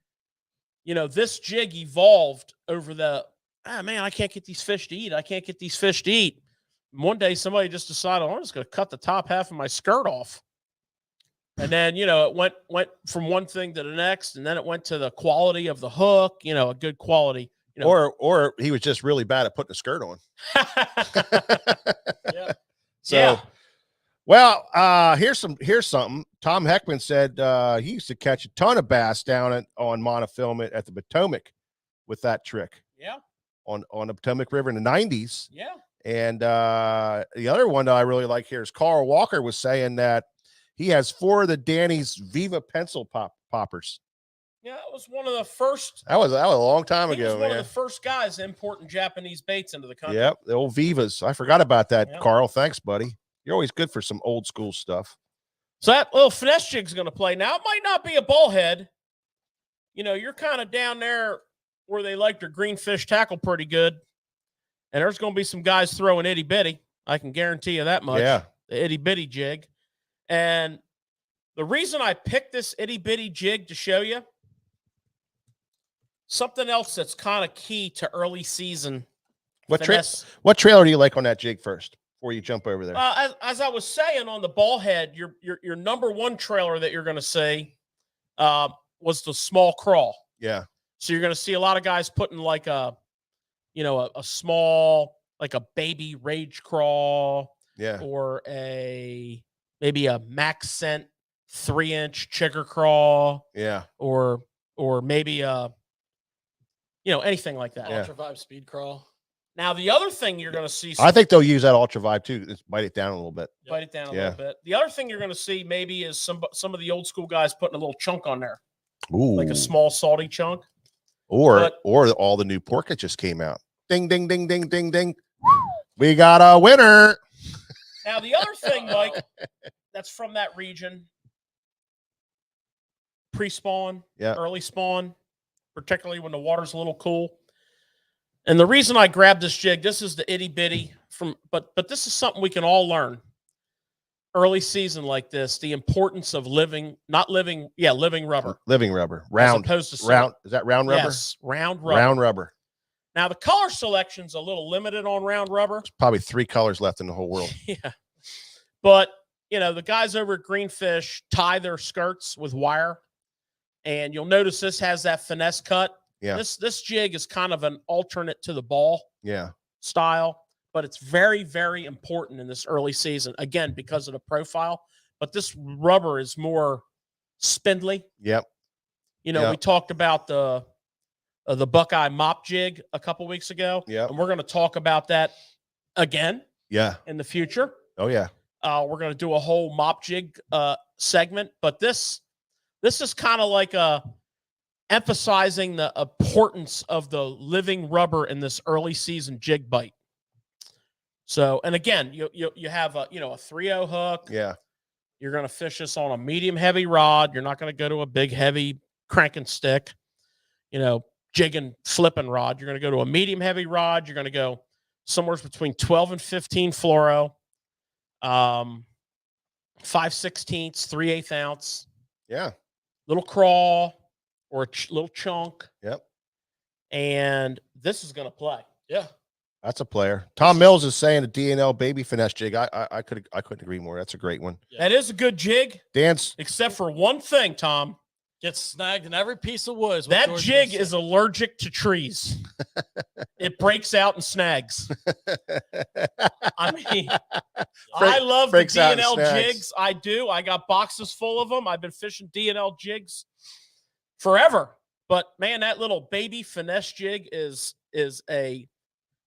you know, this jig evolved over man, I can't get these fish to eat. I can't get these fish to eat. And one day somebody just decided, I'm just going to cut the top half of my skirt off. And then, you know, it went from one thing to the next, and then it went to the quality of the hook, you know, a good quality. You know. Or he was just really bad at putting a skirt on. Yeah. So, yeah. well, here's something. Tom Heckman said he used to catch a ton of bass down on monofilament at the Potomac with that trick. Yeah. On the Potomac River in the 90s. Yeah. And the other one that I really like here is Carl Walker was saying that he has 4 of the Danny's Viva pencil poppers. Yeah, it was one of the first. That was a long time He ago, was one man. of the first guys importing Japanese baits into the country. Yep, the old Vivas. I forgot about that, Yep. Carl. Thanks, buddy. You're always good for some old school stuff. So that little finesse jig's going to play. Now, it might not be a ball head. You know, you're kind of down there where they like their green fish tackle pretty good. And there's going to be some guys throwing itty bitty. I can guarantee you that much. Yeah. The itty bitty jig. And the reason I picked this itty bitty jig to show you, something else that's kind of key to early season. What finesse. trailer do you like on that jig first before you jump over there? As I was saying on the ball head, your number one trailer that you're going to see was the small crawl. Yeah. So you're going to see a lot of guys putting like a small, like a baby rage crawl. Yeah. Or maybe a max scent 3-inch chigger crawl. Yeah. Or maybe anything like that. Yeah. Ultra Vibe speed crawl. Now the other thing you're going to see, I think they'll use that Ultra Vibe too. Just bite it down a little bit. Bite it down a little bit. The other thing you're going to see maybe is some of the old school guys putting a little chunk on there. Ooh. Like a small salty chunk. Or all the new pork that just came out. Ding, ding, ding, ding, ding, ding. We got a winner. Now, the other thing, Mike, that's from that region, pre-spawn, early spawn, particularly when the water's a little cool. And the reason I grabbed this jig, this is the itty bitty but this is something we can all learn. Early season like this, the importance of living rubber. Living rubber. Round. As opposed to round. Is that round rubber? Yes, round rubber. Round rubber. Now, the color selection's a little limited on round rubber. There's probably 3 colors left in the whole world. Yeah. But, the guys over at Greenfish tie their skirts with wire. And you'll notice this has that finesse cut. Yeah. This jig is kind of an alternate to the ball style. But it's very, very important in this early season, again, because of the profile. But this rubber is more spindly. Yep. We talked about the Buckeye Mop Jig a couple weeks ago. Yeah. And we're going to talk about that again. Yeah. In the future. Oh, yeah. We're going to do a whole Mop Jig segment. But this is kind of like emphasizing the importance of the living rubber in this early season jig bite. So, and again, you have a 3/0 hook. Yeah. You're going to fish this on a medium heavy rod. You're not going to go to a big heavy cranking stick, jigging flipping rod. You're going to go to a medium heavy rod. You're going to go somewhere between 12 and 15 fluoro, 5/16, 3/8 ounce. Yeah. Little crawl or a little chunk. Yep. And this is going to play. Yeah. That's a player. Tom Mills is saying a DNL baby finesse jig. I couldn't agree more. That's a great one. Yeah. That is a good jig. Dance. Except for one thing, Tom. Gets snagged in every piece of wood. That jig is allergic to trees. It breaks out and snags. I mean, I love the DNL jigs. I do. I got boxes full of them. I've been fishing DNL jigs forever. But man, that little baby finesse jig is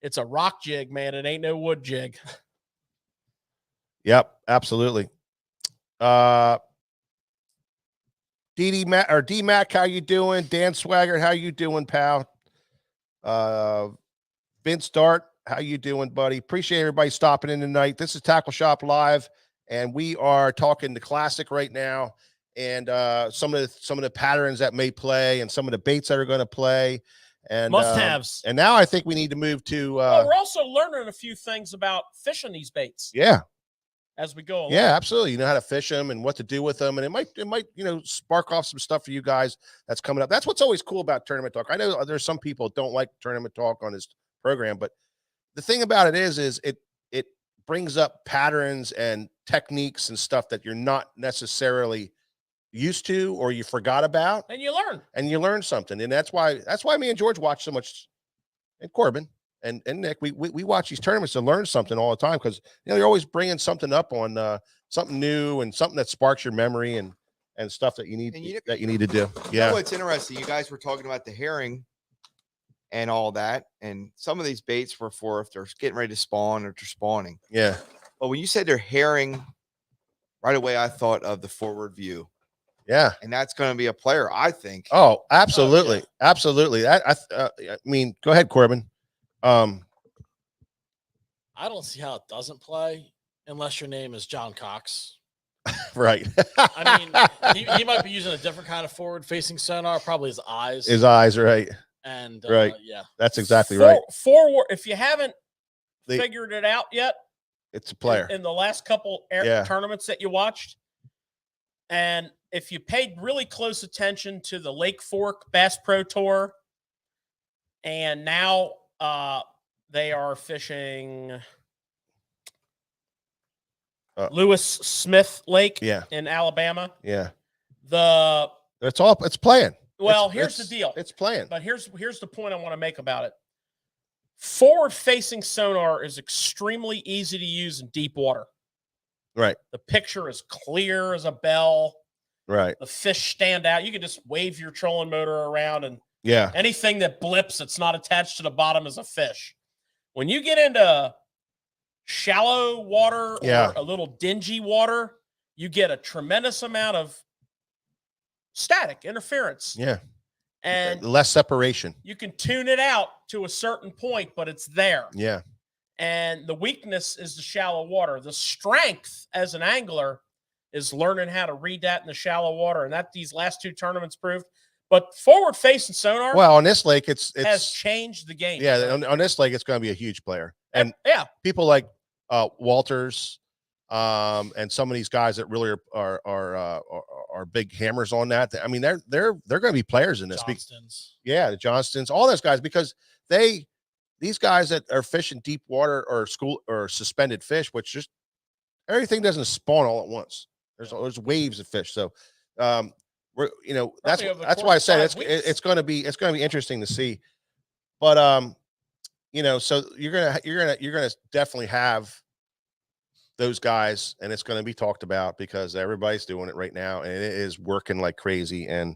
it's a rock jig, man. It ain't no wood jig. Yep, absolutely. D-Mac, how you doing? Dan Swaggart, how you doing, pal? Vince Dart, how you doing, buddy? Appreciate everybody stopping in tonight. This is Tackle Shop Live, and we are talking the classic right now. and some of the patterns that may play, and some of the baits that are going to play, and Must-haves. And now I think we need to move to. Well, we're also learning a few things about fishing these baits. Yeah. As we go along. Yeah, absolutely. You know how to fish them and what to do with them, and it might spark off some stuff for you guys that's coming up. That's what's always cool about tournament talk. I know there's some people that don't like tournament talk on this program, but the thing about it is it brings up patterns and techniques and stuff that you're not necessarily used to or you forgot about, and you learn something. And that's why me and George watch so much, and Corbin and Nick, we watch these tournaments to learn something all the time, because they're always bringing something up on something new and something that sparks your memory and stuff that you need to do. Yeah. You know, it's interesting. You guys were talking about the herring and all that, and some of these baits were for if they're getting ready to spawn or they're spawning. Yeah. But when you said they're herring, right away I thought of the forward view. Yeah. And that's going to be a player, I think. Oh, absolutely. Oh, yeah. Absolutely. I mean, go ahead, Corbin. I don't see how it doesn't play unless your name is John Cox. Right. I mean, he might be using a different kind of forward-facing sonar, probably his eyes. His eyes, right. And right. Yeah, that's exactly right. Forward. If you haven't figured it out yet, it's a player in the last couple tournaments that you watched, and if you paid really close attention to the Lake Fork Bass Pro Tour, and now they are fishing Lewis Smith Lake in Alabama. Yeah. It's playing. Well, here's the deal. It's playing. But here's the point I want to make about it. Forward-facing sonar is extremely easy to use in deep water. Right. The picture is clear as a bell. Right. The fish stand out. You can just wave your trolling motor around, and anything that blips that's not attached to the bottom is a fish. When you get into shallow water or a little dingy water, you get a tremendous amount of static interference. Yeah. And less separation. You can tune it out to a certain point, but it's there. Yeah. And the weakness is the shallow water. The strength as an angler is learning how to read that in the shallow water. And that these last two tournaments proved. But forward facing sonar. Well, on this lake, it's has changed the game. Yeah. On this lake, it's going to be a huge player. And people like Walters, and some of these guys that really are big hammers on that. I mean, they're going to be players in this. The Johnstons, all those guys, because these guys that are fishing deep water or suspended fish, which just everything doesn't spawn all at once. There's waves of fish. So we're that's why I said it's going to be interesting to see. But so you're gonna definitely have those guys, and it's going to be talked about because everybody's doing it right now, and it is working like crazy and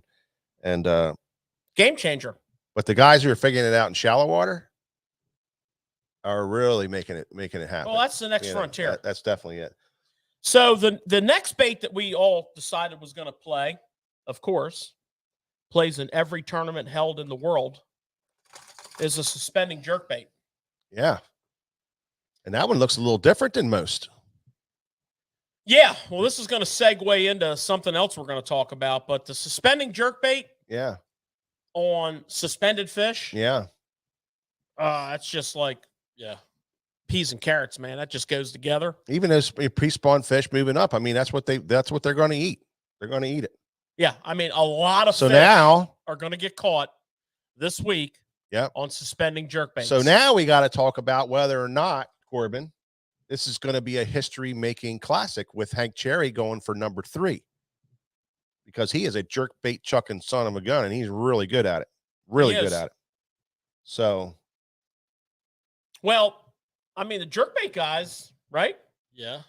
game changer. But the guys who are figuring it out in shallow water are really making it happen. Well, that's the next frontier. That's definitely it. So the next bait that we all decided was going to play, of course, plays in every tournament held in the world, is a suspending jerkbait. Yeah. And that one looks a little different than most. Yeah, well, this is going to segue into something else we're going to talk about, but the suspending jerkbait on suspended fish. Yeah. It's just like, peas and carrots, man. That just goes together. Even those pre-spawn fish moving up. I mean, that's what they're going to eat. They're going to eat it. Yeah. I mean, a lot of fish now are going to get caught this week on suspending jerkbaits. So now we got to talk about whether or not, Corbin, this is going to be a history-making classic with Hank Cherry going for number 3, because he is a jerkbait chucking son of a gun, and he's really good at it. Really good at it. So, well, I mean, the jerkbait guys, right? Yeah.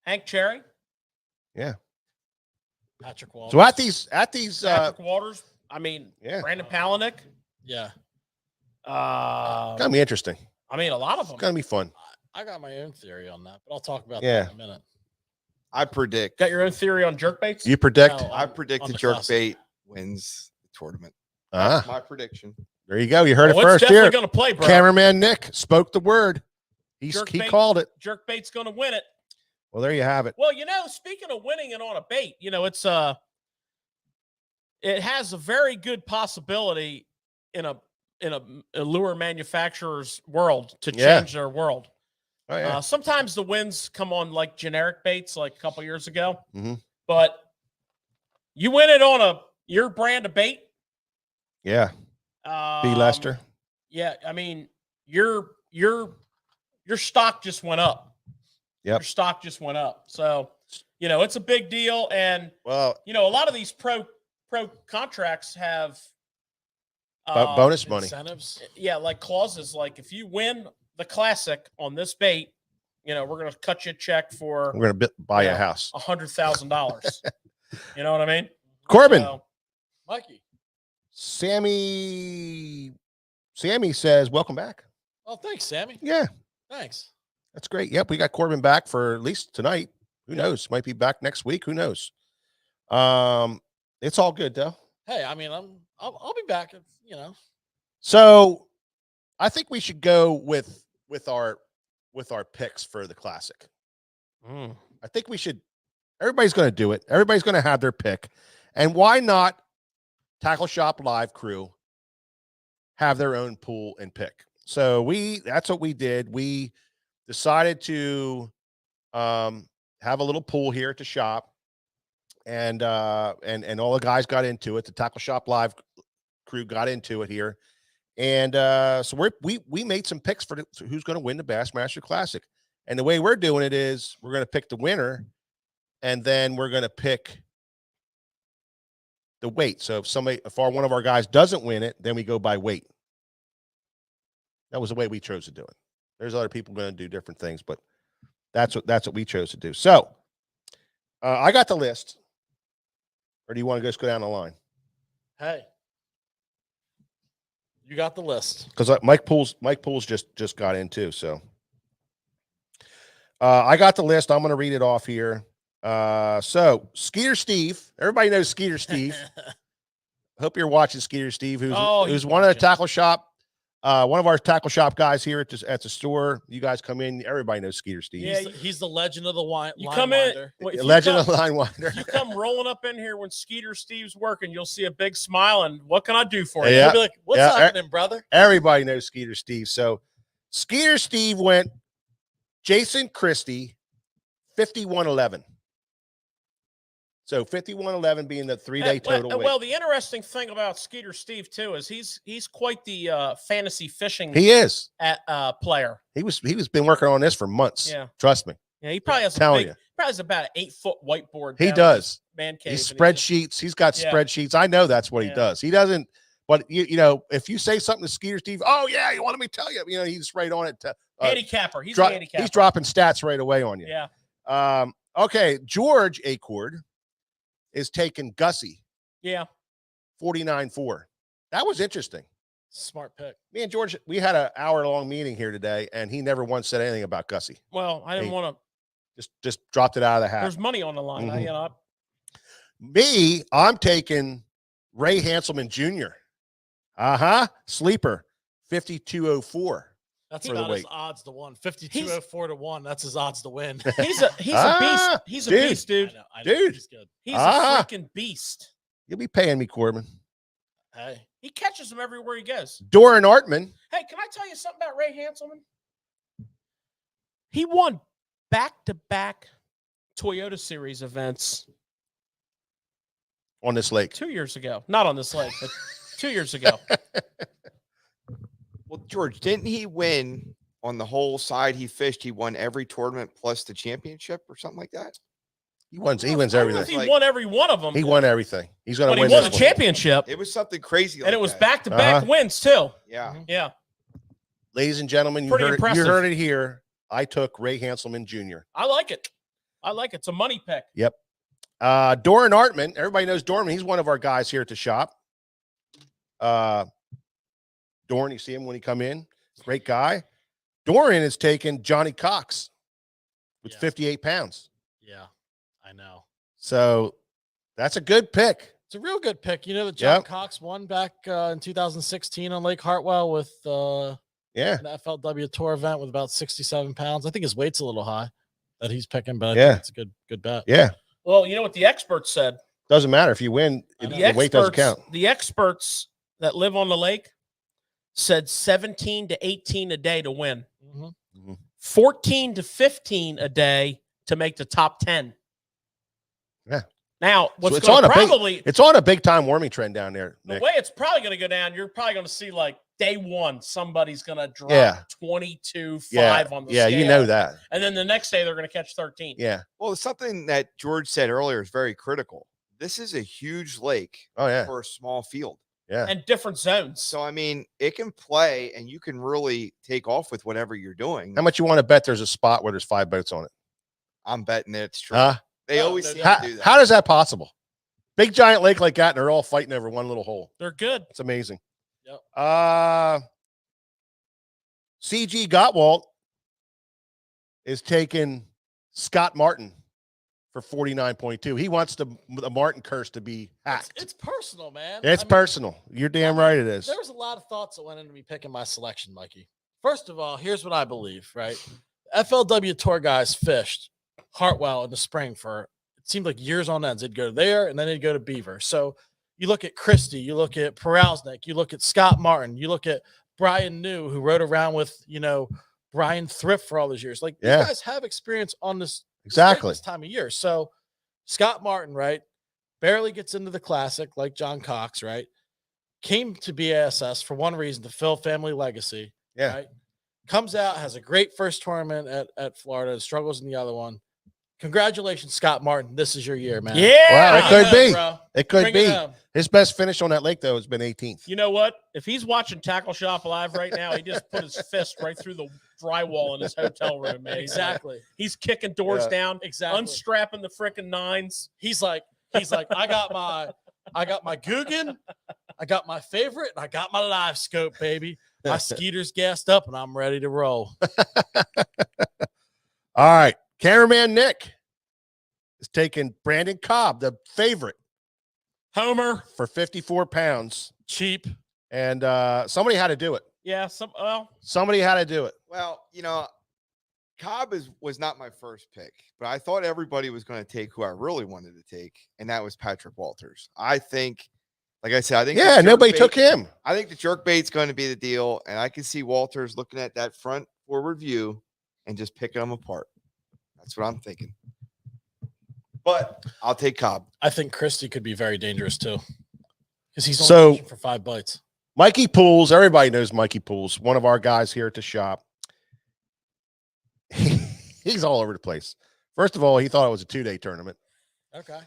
Hank Cherry. Yeah. Patrick Walters. So at these Patrick Walters. I mean, Brandon Palaniuk. Yeah. It's gonna be interesting. I mean, a lot of them. It's gonna be fun. I got my own theory on that, but I'll talk about that in a minute. I predict. Got your own theory on jerkbaits? You predict? No, I predict the jerkbait wins the tournament. That's my prediction. There you go. You heard it first here. It's definitely going to play, bro. Cameraman Nick spoke the word. He called it. Jerkbait's going to win it. Well, there you have it. Well, speaking of winning it on a bait, it's it has a very good possibility in a lure manufacturer's world to change their world. Oh, yeah. Sometimes the winds come on like generic baits, like a couple years ago, but you win it on your brand of bait. Yeah. B. Lester. Yeah, I mean, your stock just went up. Yep. Your stock just went up. So, it's a big deal. And a lot of these pro contracts have bonus money, incentives. Yeah, like clauses, like if you win the classic on this bait, we're going to cut you a check for. We're going to buy a house, $100,000. You know what I mean? Corbin, Mikey, Sammy says, "Welcome back." Oh, thanks, Sammy. Yeah, thanks. That's great. Yep, we got Corbin back for at least tonight. Who knows? Might be back next week. Who knows? It's all good though. Hey, I mean, I'll be back. So, I think we should go with our picks for the classic. I think we should. Everybody's going to do it. Everybody's going to have their pick, and why not? Tackle Shop Live crew have their own pool and pick. So that's what we did. We decided to have a little pool here at the shop, and all the guys got into it. The Tackle Shop Live crew got into it here, and so we made some picks for who's going to win the Bassmaster Classic. And the way we're doing it is we're going to pick the winner, and then we're going to pick the weight. So if one of our guys doesn't win it, then we go by weight. That was the way we chose to do it. There's other people going to do different things, but that's what we chose to do. So I got the list, or do you want to just go down the line? Hey, you got the list because Mike Pools just got in too. So I got the list. I'm going to read it off here. So Skeeter Steve, everybody knows Skeeter Steve. Hope you're watching Skeeter Steve, who's one of the tackle shop. One of our tackle shop guys here at the store. You guys come in. Everybody knows Skeeter Steve. Yeah, he's the legend of the line. You come in, legend of the line winder. You come rolling up in here when Skeeter Steve's working. You'll see a big smile and what can I do for you? Yeah. You'll be like, what's happening, brother? Everybody knows Skeeter Steve. So Skeeter Steve went Jason Christie, 5111. So 5111 being the 3-day total. Well, the interesting thing about Skeeter Steve too is he's quite the fantasy fishing. He is player. He was been working on this for months. Yeah, trust me. Yeah, he probably has probably has about an 8-foot whiteboard. He does. Man cave. He's spreadsheets. He's got spreadsheets. I know that's what he does. He doesn't. But you know, if you say something to Skeeter Steve, oh yeah, you want me to tell you? You know, he's right on it. Handicapper. He's a handicapper. He's dropping stats right away on you. Yeah. Okay, George Acord is taking Gussie. Yeah. 49.4. That was interesting. Smart pick. Me and George, we had an hour-long meeting here today, and he never once said anything about Gussie. Well, I didn't want to just dropped it out of the hat. There's money on the line. Mm-hmm. I'm taking Ray Hanselman Jr. Sleeper 52.04. That's about his odds to win. 52.04 to 1. That's his odds to win. He's a beast. He's a beast, dude. I know. Dude, he's good. He's a freaking beast. You'll be paying me, Corbin. Hey, he catches them everywhere he goes. Doran Artman. Hey, can I tell you something about Ray Hanselman? He won back-to-back Toyota Series events on this lake 2 years ago. Not on this lake, but 2 years ago. Well, George, didn't he win on the whole side he fished? He won every tournament plus the championship or something like that. He wins everything. He won every one of them. He won everything. He's going to win. He won the championship. It was something crazy, and it was back-to-back wins too. Yeah, yeah. Ladies and gentlemen, you heard it here. I took Ray Hanselman Jr. I like it. It's a money pick. Yep. Doran Artman. Everybody knows Doran. He's one of our guys here at the shop. Doran, you see him when he come in. Great guy. Doran is taking Johnny Cox with 58 pounds. Yeah, I know. So that's a good pick. It's a real good pick. You know that John Cox won back in 2016 on Lake Hartwell with an FLW Tour event with about 67 pounds. I think his weight's a little high that he's picking, but I think it's a good bet. Yeah. Well, you know what the experts said? Doesn't matter if you win. I know. The weight doesn't count. The experts that live on the lake said 17 to 18 a day to win. 14 to 15 a day to make the top 10. Yeah. Now, So what's it's going on to a probably it's on a big time warming trend down there, the Nick. way it's probably going to go down, you're probably going to see like day one, somebody's going to drop Yeah. 22.5 on the Yeah, scale. you know that. And then the next day they're going to catch 13. Yeah. Well, something that George said earlier is very critical. This is a huge lake Oh yeah. for a small field. Yeah. And different zones. So, I mean, it can play and you can really take off with whatever you're doing. How much you want to bet there's a spot where there's 5 boats on it? I'm betting it's true. Huh? They No, always no seem doubt. to do that. How is that possible? Big giant lake like that, and they're all fighting over one little hole. They're good. It's amazing. Yep. CG Gottwalt is taking Scott Martin for 49.2. He wants the Martin curse to be hacked. It's personal, man. It's I mean, personal. You're damn right it is. There was a lot of thoughts that went into me picking my selection, Mikey. First of all, here's what I believe, right? FLW tour guys fished Hartwell in the spring for, it seemed like years on ends. They'd go there and then they'd go to Beaver. So you look at Christie, you look at Peralsnik, you look at Scott Martin, you look at Brian New, who rode around with, Brian Thrift for all those years. Like, Yeah. these guys have experience on this Exactly. this time of year. So Scott Martin, right, barely gets into the classic like John Cox, right? Came to BASS for one reason, to fill family legacy. Yeah. Right? Comes out, has a great first tournament at Florida, struggles in the other one. Congratulations, Scott Martin. This is your year, man. Yeah. Wow, it could be. Bro. It could Bring be. it home. His best finish on that lake, though, has been 18th. You know what? If he's watching Tackle Shop Live right now, he just put his fist right through the drywall in his hotel room, man. Exactly. He's kicking doors Yeah. down, Exactly. unstrapping the freaking nines. He's like, I got my Guggen, I got my favorite, and I got my live scope, baby. My skeeter's gassed up and I'm ready to roll. All right. Cameraman Nick is taking Brandon Cobb, the favorite, Homer. for 54 pounds. Cheap. And somebody had to do it. Yeah. Somebody had to do it. Well, Cobb was not my first pick, but I thought everybody was going to take who I really wanted to take, and that was Patrick Walters. I think, like I said, Yeah, nobody took him. I think the jerkbait's going to be the deal, and I can see Walters looking at that front forward view and just picking them apart. That's what I'm thinking. But I'll take Cobb. I think Christie could be very dangerous too, because he's So- only fishing for 5 bites. Mikey Pools, everybody knows Mikey Pools, one of our guys here at the shop. He's all over the place. First of all, he thought it was a 2-day tournament. Okay.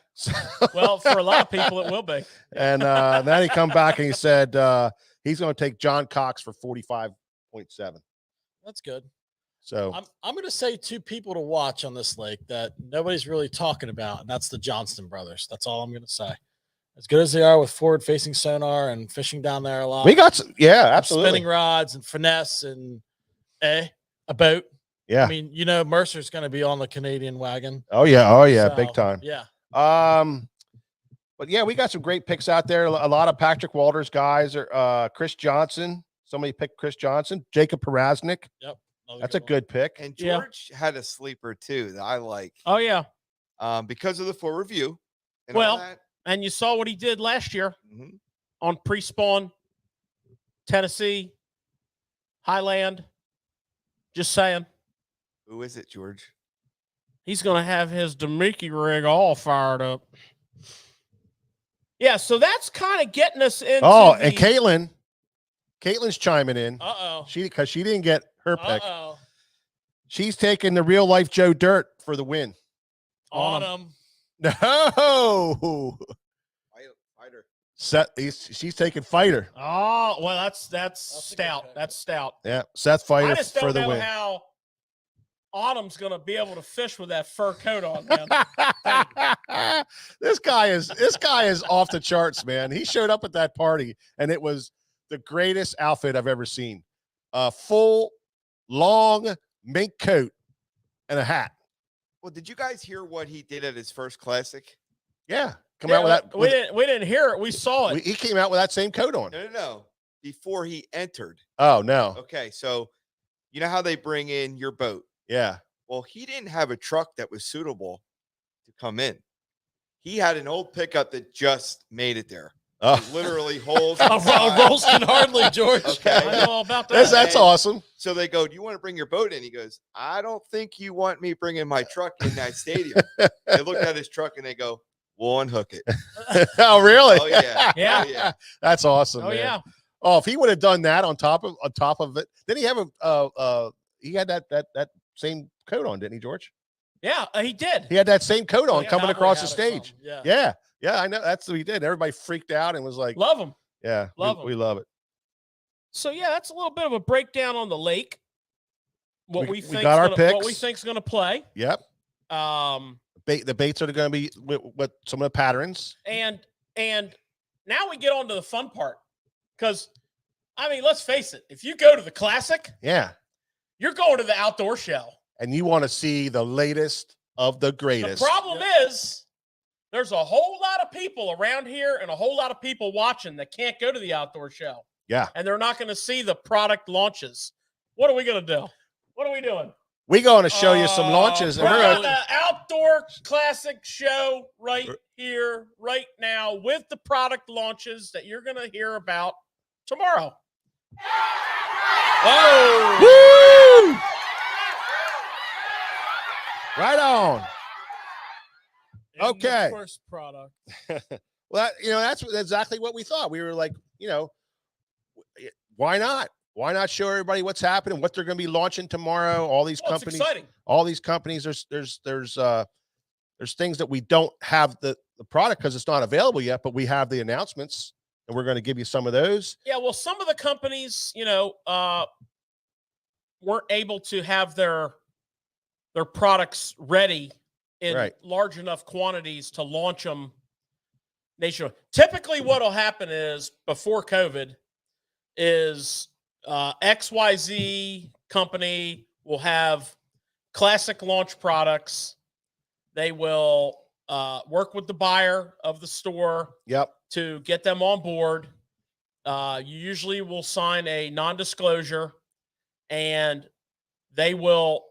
Well, for a lot of people, it will be. And then he come back and he said he's going to take John Cox for 45.7. That's good. So I'm going to say 2 people to watch on this lake that nobody's really talking about, and that's the Johnston brothers. That's all I'm going to say. As good as they are with forward-facing sonar and fishing down there a lot. we got some, yeah, and absolutely. spinning rods and finesse and a boat. Yeah. I mean, Mercer's going to be on the Canadian wagon. Oh yeah, So, big time. Yeah. But yeah, we got some great picks out there. A lot of Patrick Walters guys are Chris Johnson. Somebody picked Chris Johnson. Jacob Perasnik. Yep. That's a good pick. And Yeah. George had a sleeper too that I like Oh, yeah. because of the full review. And Well, all that. And you saw what he did last year Mhm. on pre-spawn, Tennessee, Highland. Just saying. Who is it, George? He's going to have his Demiki rig all fired up. Yeah, so that's kind of getting us into And Caitlin's chiming in. Uh-oh. Because she didn't get her pick. Uh-oh. She's taking the real life Joe Dirt for the win. On On him. No. Fighter. She's taking Fighter. Oh, well, that's a good stout. pick. That's stout. Yeah, Seth I Fighter just for don't the know win. how Autumn's going to be able to fish with that fur coat on, man. This guy is off the charts, man. He showed up at that party and it was the greatest outfit I've ever seen. A full long mink coat and a hat. Well, did you guys hear what he did at his first classic? Yeah, come Yeah, out with that. we didn't hear it. We saw it. He came out with that same coat on. No. Before he entered. Oh no. Okay, so you know how they bring in your boat? Yeah. Well, he didn't have a truck that was suitable to come in. He had an old pickup that just made it there. Oh, Literally holes. Rolls can hardly, George. Okay. I know all about that. that's awesome. So they go, do you want to bring your boat in? He goes, I don't think you want me bringing my truck in that stadium. They look at his truck and they go, we'll unhook it. Oh, really? Oh, yeah. Yeah. Oh, yeah. That's awesome. Oh man. yeah. Oh, if he would have done that on top of it, then he have he had that same coat on, didn't he, George? Yeah, he did. He had that same coat on yeah, coming Cowboy across the hat or something. stage. Yeah. Yeah, I know. That's what he did. Everybody freaked out and was like, Love him. "Yeah, Love him. we love it." So yeah, that's a little bit of a breakdown on the lake. What We we think got our what we picks. think's going to play. Yep. The baits are going to be with some of the patterns. And now we get on to the fun part, because I mean, let's face it, if you go to the Classic, Yeah, you're going to the outdoor show. and you want to see the latest of the The greatest. problem is there's a whole lot of people around here and a whole lot of people watching that can't go to the outdoor show, Yeah, and they're not going to see the product launches. What are we going to do? What are we doing? we're going to show you some launches, and We're we're on going the Outdoor Classic show right here, right now, with the product launches that you're going to hear about tomorrow. Woo! Right on. And the Okay. First product. Well, that's exactly what we thought. We were like, why not? Why not show everybody what's happening, what they're going to be launching tomorrow? All these Well, it's companies, exciting. there's things that we don't have the product because it's not available yet, but we have the announcements, and we're going to give you some of those. Yeah, well, some of the companies, weren't able to have their products ready in Right. large enough quantities to launch them nationwide. Typically, what'll happen is before COVID is XYZ company will have classic launch products. They will work with the buyer of the store Yep. to get them on board. You usually will sign a non-disclosure, and they will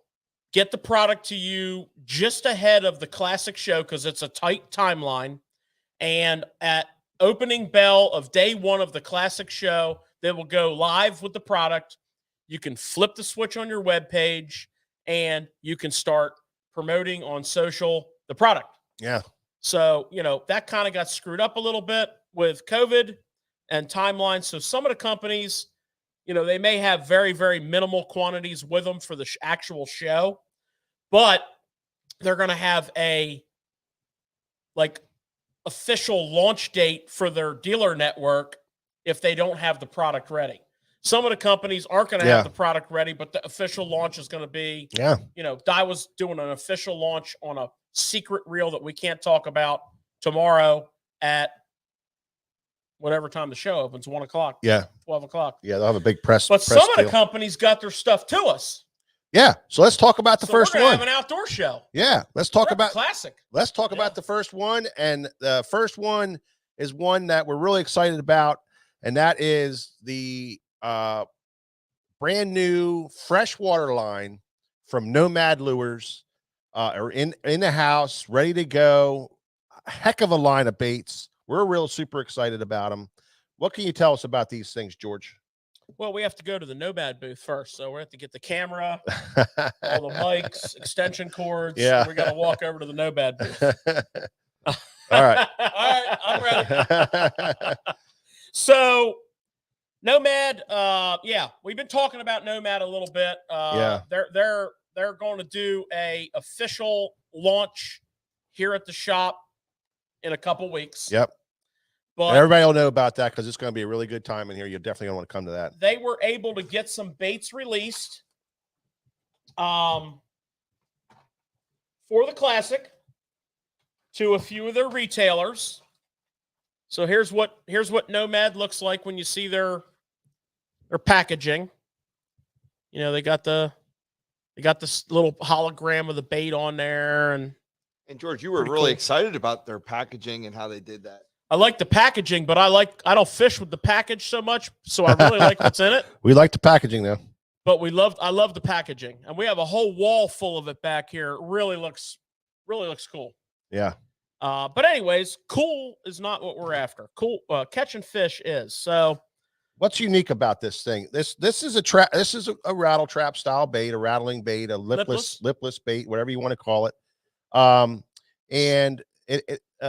get the product to you just ahead of the classic show because it's a tight timeline. And at opening bell of day one of the classic show, they will go live with the product. You can flip the switch on your webpage, and you can start promoting on social the product. Yeah. So, that kind of got screwed up a little bit with COVID and timelines. So some of the companies, they may have very, very minimal quantities with them for the actual show, but they're going to have a official launch date for their dealer network if they don't have the product ready. Some of the companies aren't going to have the product ready, but the official launch is going to be, Daiwa's doing an official launch on a secret reel that we can't talk about tomorrow at whatever time the show opens, 1 o'clock. Yeah. 12 o'clock. Yeah. They'll have a big press. But press some of the deal. companies got their stuff to us. Yeah. So let's talk about the So first we're gonna one. have an outdoor show. Yeah. Let's talk We're at the about classic. Let's talk about the first one. And the first one is one that we're really excited about. And that is the brand new freshwater line from Nomad Lures, are in the house, ready to go. A heck of a line of baits. We're real super excited about them. What can you tell us about these things, George? Well, we have to go to the Nomad booth first. So we have to get the camera, all the mics, extension cords. Yeah. We got to walk over to the Nomad booth. All right. All right, I'm ready. So Nomad, we've been talking about Nomad a little bit. They're going to do a official launch here at the shop in a couple weeks. Yep. But everybody will know about that because it's going to be a really good time in here. You're definitely going to want to come to that. they were able to get some baits released for the classic to a few of their retailers. So here's what Nomad looks like when you see their packaging. They got this little hologram of the bait on there, and George, you were Pretty really cool. excited about their packaging and how they did that. I like the packaging, but I don't fish with the package so much, so I really like what's in it. We like the packaging though. But I love the packaging, and we have a whole wall full of it back here. It really looks cool. Yeah. But anyways, cool is not what we're after. Cool catching fish is. So What's unique about this thing? This is a trap. This is a rattle trap style bait, a rattling bait, a lipless bait, whatever you want to call it. And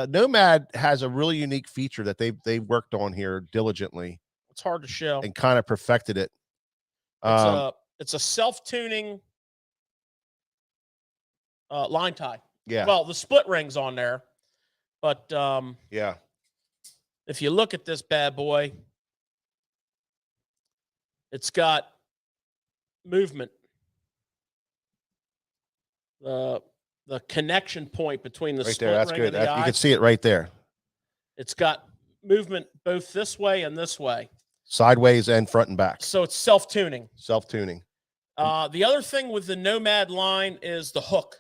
Nomad has a really unique feature that they worked on here diligently. it's hard to show and kind of perfected it. It's a self-tuning line tie. Yeah. Well, the split ring's on there, but yeah. if you look at this bad boy, it's got movement. The connection point between the Right split there. That's ring good. and the eye, You can see it right there. it's got movement both this way and this way. Sideways and front and back. So it's self-tuning. Self-tuning. The other thing with the Nomad line is the hook.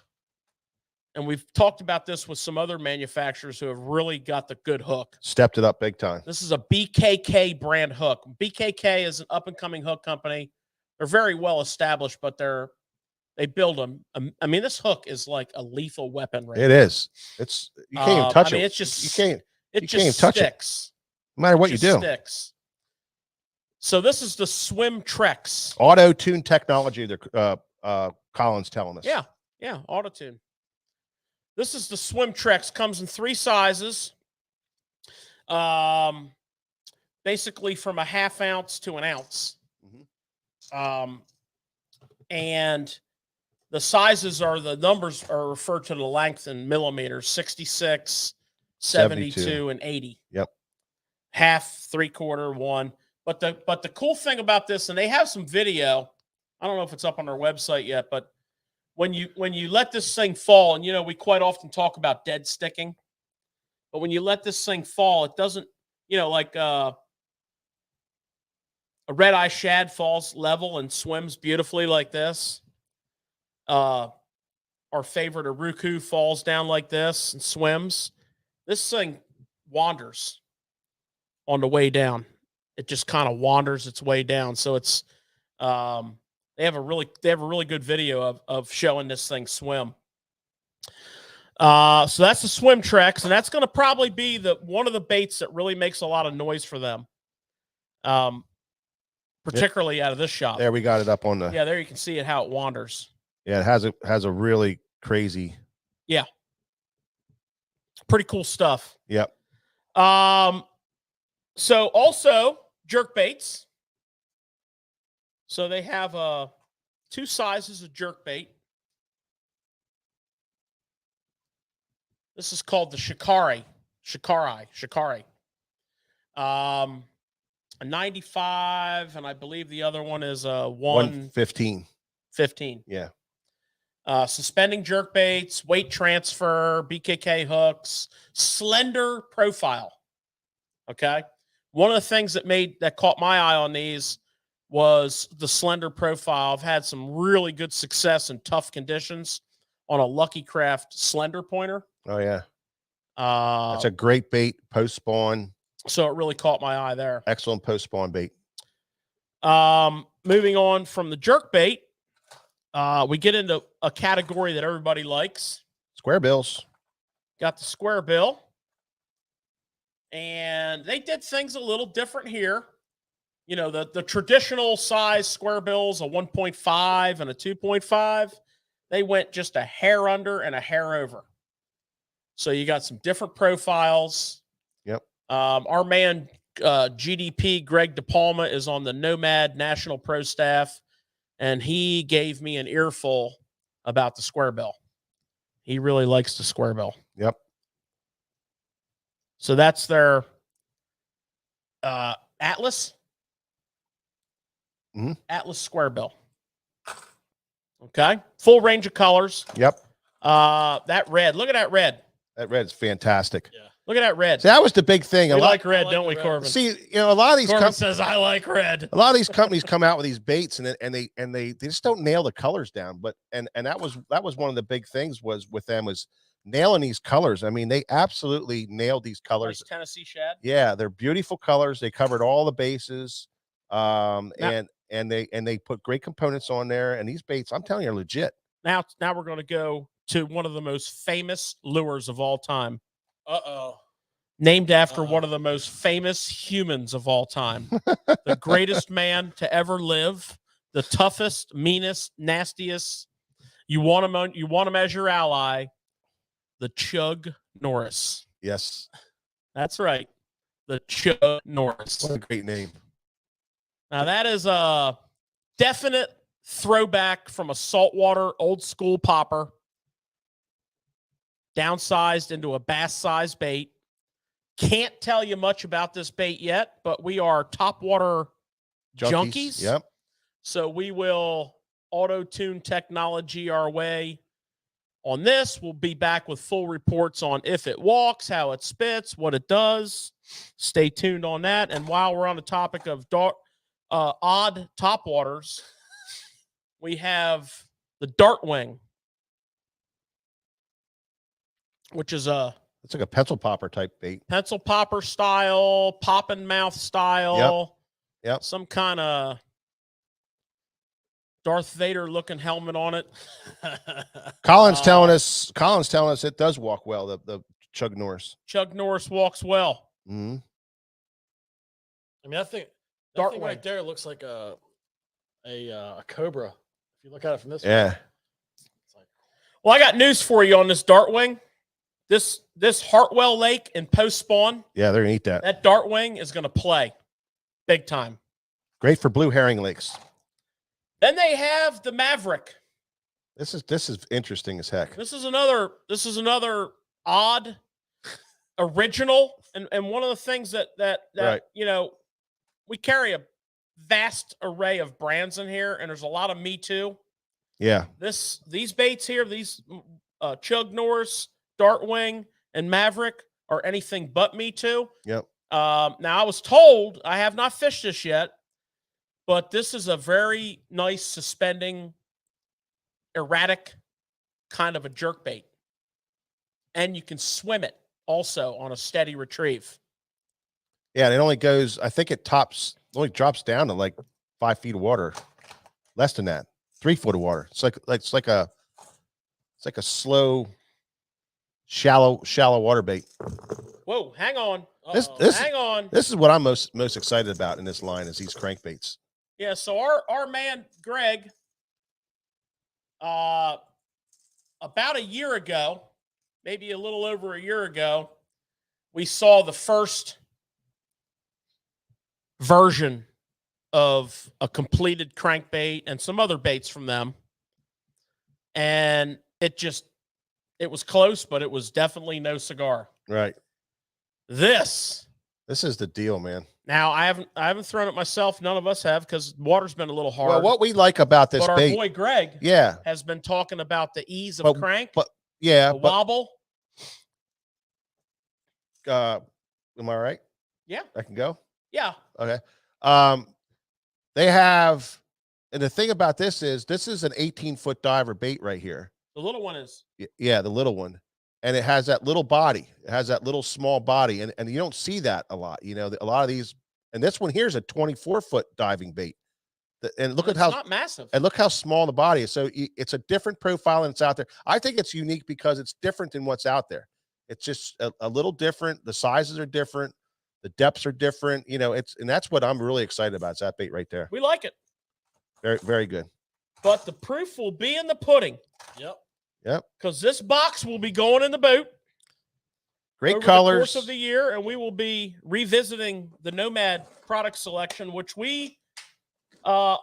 And we've talked about this with some other manufacturers who have really got the good hook. Stepped it up big time. This is a BKK brand hook. BKK is an up-and-coming hook company. They're very well established, but they build them. I mean, this hook is like a lethal weapon. Right It now. is. It's you can't even touch I mean, it. it's just you can't It you just can't even touch it. sticks. No matter what you Just do. sticks. So this is the Swim Trex. Auto tune technology. Colin's telling us. Yeah, auto tune. This is the Swim Trex. Comes in 3 sizes. Basically from a 1/2 ounce to an ounce. And the sizes the numbers are referred to the length in millimeters: 66, 72, and 80. Yep. 1/2, 3/4, 1. But the cool thing about this, and they have some video. I don't know if it's up on their website yet, but when you let this thing fall, and we quite often talk about dead sticking, but when you let this thing fall, it doesn't, like a red-eye shad falls level and swims beautifully like this. Our favorite Uruku falls down like this and swims. This thing wanders on the way down. It just kind of wanders its way down. So it's they have a really good video of showing this thing swim. So that's the Swim Trex, and that's going to probably be one of the baits that really makes a lot of noise for them. Particularly out of this shop. There we got it up on the. Yeah, there you can see it how it wanders. Yeah, it has a really crazy. Yeah. Pretty cool stuff. Yep. So also jerk baits. So they have 2 sizes of jerk bait. This is called the Shikari. A 95, and I believe the other one is a 115. 15. Yeah. Suspending jerk baits, weight transfer, BKK hooks, slender profile. Okay. One of the things that caught my eye on these was the slender profile. I've had some really good success in tough conditions on a Lucky Craft slender pointer. Oh yeah. That's a great bait post spawn. So it really caught my eye there. Excellent post spawn bait. Moving on from the jerk bait, we get into a category that everybody likes. Square bills. Got the square bill. And they did things a little different here. The traditional size square bills, a 1.5 and a 2.5. They went just a hair under and a hair over. So you got some different profiles. Yep. Our man, GDP, Greg DePalma, is on the Nomad National Pro staff, and he gave me an earful about the square bill. He really likes the square bill. Yep. So that's their Atlas. Mm-hmm. Atlas square bill. Okay. Full range of colors. Yep. That red. Look at that red. That red's fantastic. Yeah. Look at that red. See, that was the big thing. We A lot, like red, I like don't we, red. Corbin? see, a lot of these Corbin says, I like red. a lot of these companies come out with these baits and they just don't nail the colors down. But and that was one of the big things was with them was nailing these colors. I mean, they absolutely nailed these colors. Nice Tennessee shad. Yeah, they're beautiful colors. They covered all the bases. And they put great components on there. And these baits, I'm telling you, are legit. Now we're going to go to one of the most famous lures of all time. Uh-oh. Named after one of the most famous humans of all time, the greatest man to ever live, the toughest, meanest, nastiest. You want to measure ally, the Chug Norris. Yes. That's right, the Chug Norris. What a great name. Now that is a definite throwback from a saltwater old school popper, downsized into a bass size bait. Can't tell you much about this bait yet, but we are topwater junkies. Yep. So we will auto-tune technology our way on this. We'll be back with full reports on if it walks, how it spits, what it does. Stay tuned on that. And while we're on the topic of odd topwaters, we have the Dart Wing, which is It's like a pencil popper type bait. pencil popper style, pop and mouth style. Yep. Some kind of Darth Vader looking helmet on it. Colin's telling us it does walk well, the Chug Norris. Chug Norris walks well. Mm-hmm. I mean, that Dart thing wing. right there looks like a cobra. If you look at it from this way. Yeah. It's like, Well, I got news for you on this Dart Wing. This Hartwell Lake in post spawn, Yeah, they're gonna eat that. that Dart Wing is going to play big time. Great for blue herring lakes. Then they have the Maverick. This is interesting as heck. This is another odd original, and one of the things that Right. you know, we carry a vast array of brands in here, and there's a lot of Me Too. Yeah. These baits here, these Chug Norris, Dart Wing, and Maverick are anything but Me Too. Yep. Now I was told, I have not fished this yet, but this is a very nice suspending, erratic kind of a jerk bait. And you can swim it also on a steady retrieve. Yeah, and it only goes, I think it only drops down to like 5 feet of water. Less than that. 3 foot of water. It's like a slow, shallow water bait. Whoa, hang on. This Hang on. This is what I'm most excited about in this line is these crankbaits. Yeah, so our man Greg, about a year ago, maybe a little over a year ago, we saw the first version of a completed crankbait and some other baits from them. And it was close, but it was definitely no cigar. Right. This is the deal, man. now I haven't thrown it myself. None of us have because water's been a little hard. Well, what we like about this but our bait, boy Greg yeah, has been talking about the ease of crank, but yeah, the but wobble. am I right? Yeah. I can go. Yeah. Okay. They have, and the thing about this is an 18-foot diver bait right here. The little one is. Yeah, the little one. And it has that little body. It has that little small body. And you don't see that a lot. You know, a lot of these, and this one here is a 24-foot diving bait. And look at how not massive. And look how small the body is. So it's a different profile and it's out there. I think it's unique because it's different than what's out there. It's just a little different. The sizes are different. The depths are different. You know, and that's what I'm really excited about. It's that bait right there. We like it. Very, very good. But the proof will be in the pudding. yep. Yep. Because this box will be going in the boot. Great over colors. the course of the year, and we will be revisiting the Nomad product selection, which we all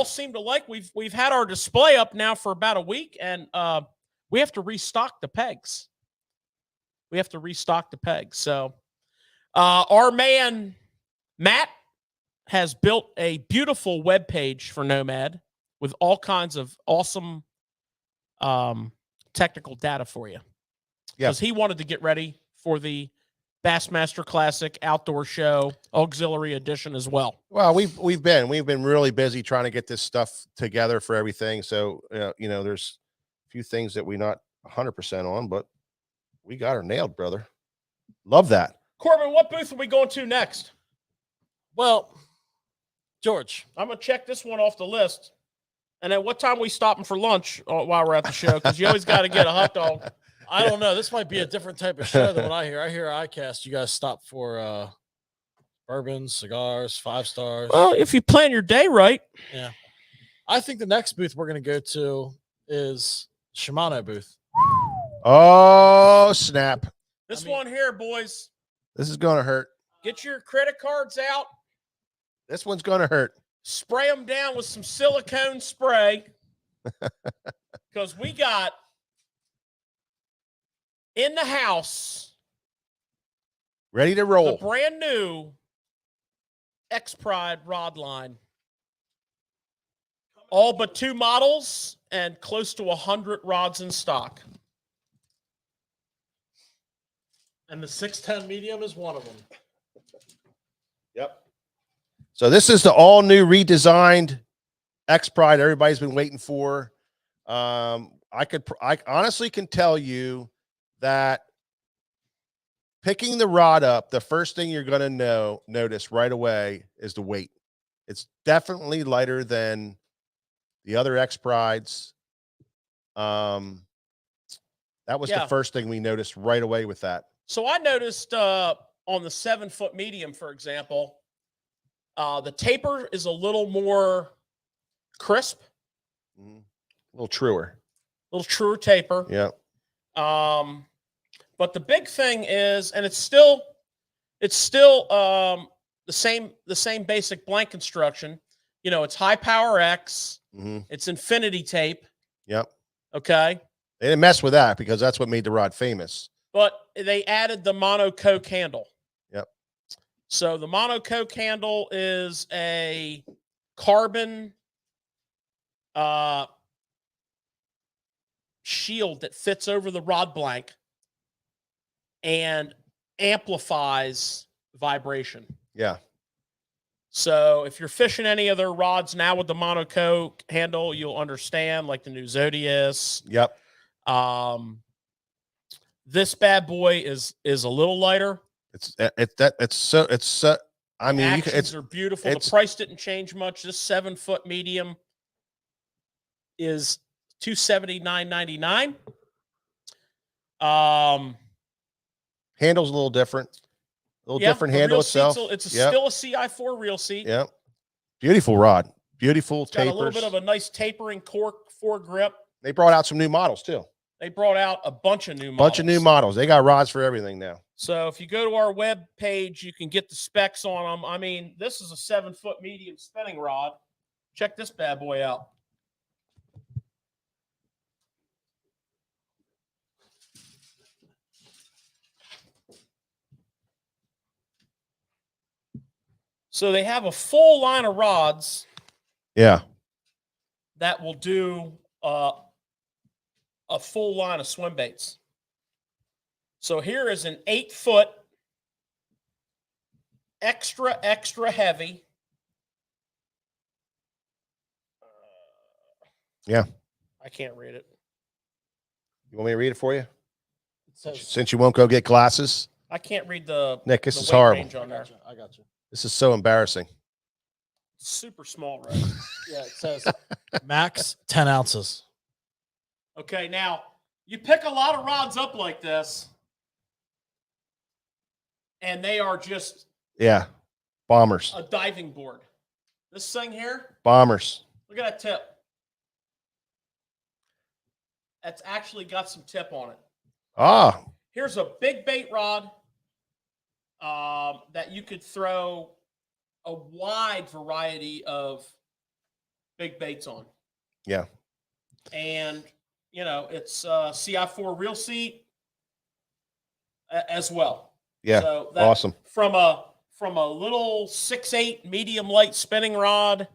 seem to like. We've had our display up now for about a week, and we have to restock the pegs. So our man Matt has built a beautiful web page for Nomad with all kinds of awesome technical data for you. Yeah. Because he wanted to get ready for the Bassmaster Classic Outdoor Show Auxiliary Edition as well. Well, we've been really busy trying to get this stuff together for everything. So you know, there's a few things that we're not 100% on, but we got her nailed, brother. Love that. Corbin, what booth are we going to next? Well, George, I'm gonna check this one off the list. And then what time we stopping for lunch while we're at the show? Because you always got to get a hot dog. I don't know. This might be a different type of show than what I hear. I hear ICAST. You guys stop for bourbons, cigars, 5 stars. Well, if you plan your day right. Yeah. I think the next booth we're going to go to is Shimano booth. Oh, snap. This one here, boys. This is going to hurt. Get your credit cards out. This one's going to hurt. Spray them down with some silicone spray. Because we got in the house Ready to roll. the brand new X-Pride rod line. All but 2 models and close to 100 rods in stock. And the 610 medium is one of them. Yep. So this is the all new redesigned X-Pride everybody's been waiting for. I honestly can tell you that picking the rod up, the first thing you're going to notice right away is the weight. It's definitely lighter than the other X-Prides. That was the first thing we noticed right away with that. So I noticed on the 7-foot medium, for example, the taper is a little more crisp. A little truer. A little truer taper. Yeah. But the big thing is, and it's still the same basic blank construction. You know, it's high power X. It's infinity tape. Yep. Okay. They didn't mess with that because that's what made the rod famous. But they added the monocoque handle. Yep. So the monocoque handle is a carbon shield that fits over the rod blank and amplifies vibration. Yeah. So if you're fishing any of their rods now with the monocoque handle, you'll understand, like the new Zodius. Yep. This bad boy is a little lighter. It's so I mean, Actions are beautiful. The price didn't change much. This 7-foot medium is $279.99. Handle's a little different. A little different handle itself. It's still a CI4 reel seat. Yep. Beautiful rod. Beautiful It's got tapers. a little bit of a nice tapering cork foregrip. They brought out some new models too. They brought out a bunch of new models. They got rods for everything now. So if you go to our web page, you can get the specs on them. I mean, this is a 7-foot medium spinning rod. Check this bad boy out. So they have a full line of rods. Yeah. That will do a full line of swim baits. So here is an 8-foot extra heavy. Yeah. I can't read it. You want me to read it for you? It says, Since you won't go get glasses? I can't read the Nick, this the is weight horrible. range on there. I got you. This is so embarrassing. Super small, right? Yeah, it says max 10 ounces. Okay, now you pick a lot of rods up like this, and they are just Bombers. a diving board. This thing here, Bombers. look at that tip. That's actually got some tip on it. Ah. Here's a big bait rod that you could throw a wide variety of big baits on. Yeah. And, you know, it's CI4 reel seat as well. Yeah. So awesome. From a little 6'8" medium light spinning rod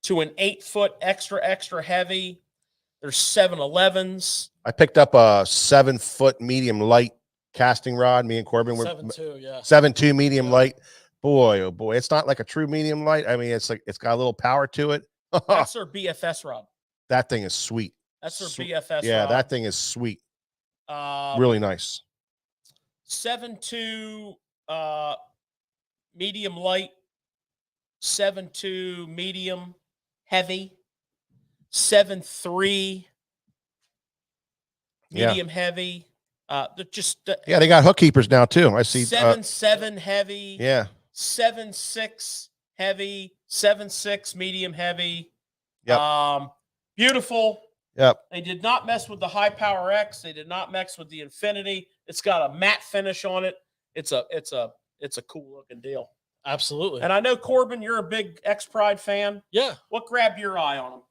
to an 8-foot extra heavy. There's 711s. I picked up a 7-foot medium light casting rod. Me and Corbin were 7.2, yeah. 7.2 medium light. Boy, oh boy. It's not like a true medium light. I mean, it's got a little power to it. That's their BFS rod. That thing is sweet. That's their BFS Yeah, rod. that thing is sweet. Really nice. 7.2 medium light, 7.2 medium heavy, 7.3 medium heavy, Yeah, they got hook keepers now too. I see 7.7 heavy. Yeah. 7.6 heavy. 7.6 medium heavy. Yep. Beautiful. Yep. They did not mess with the High Power X. They did not mess with the Infinity. It's got a matte finish on it. It's a cool looking deal. Absolutely. And I know, Corbin, you're a big X Pride fan. Yeah. What grabbed your eye on them?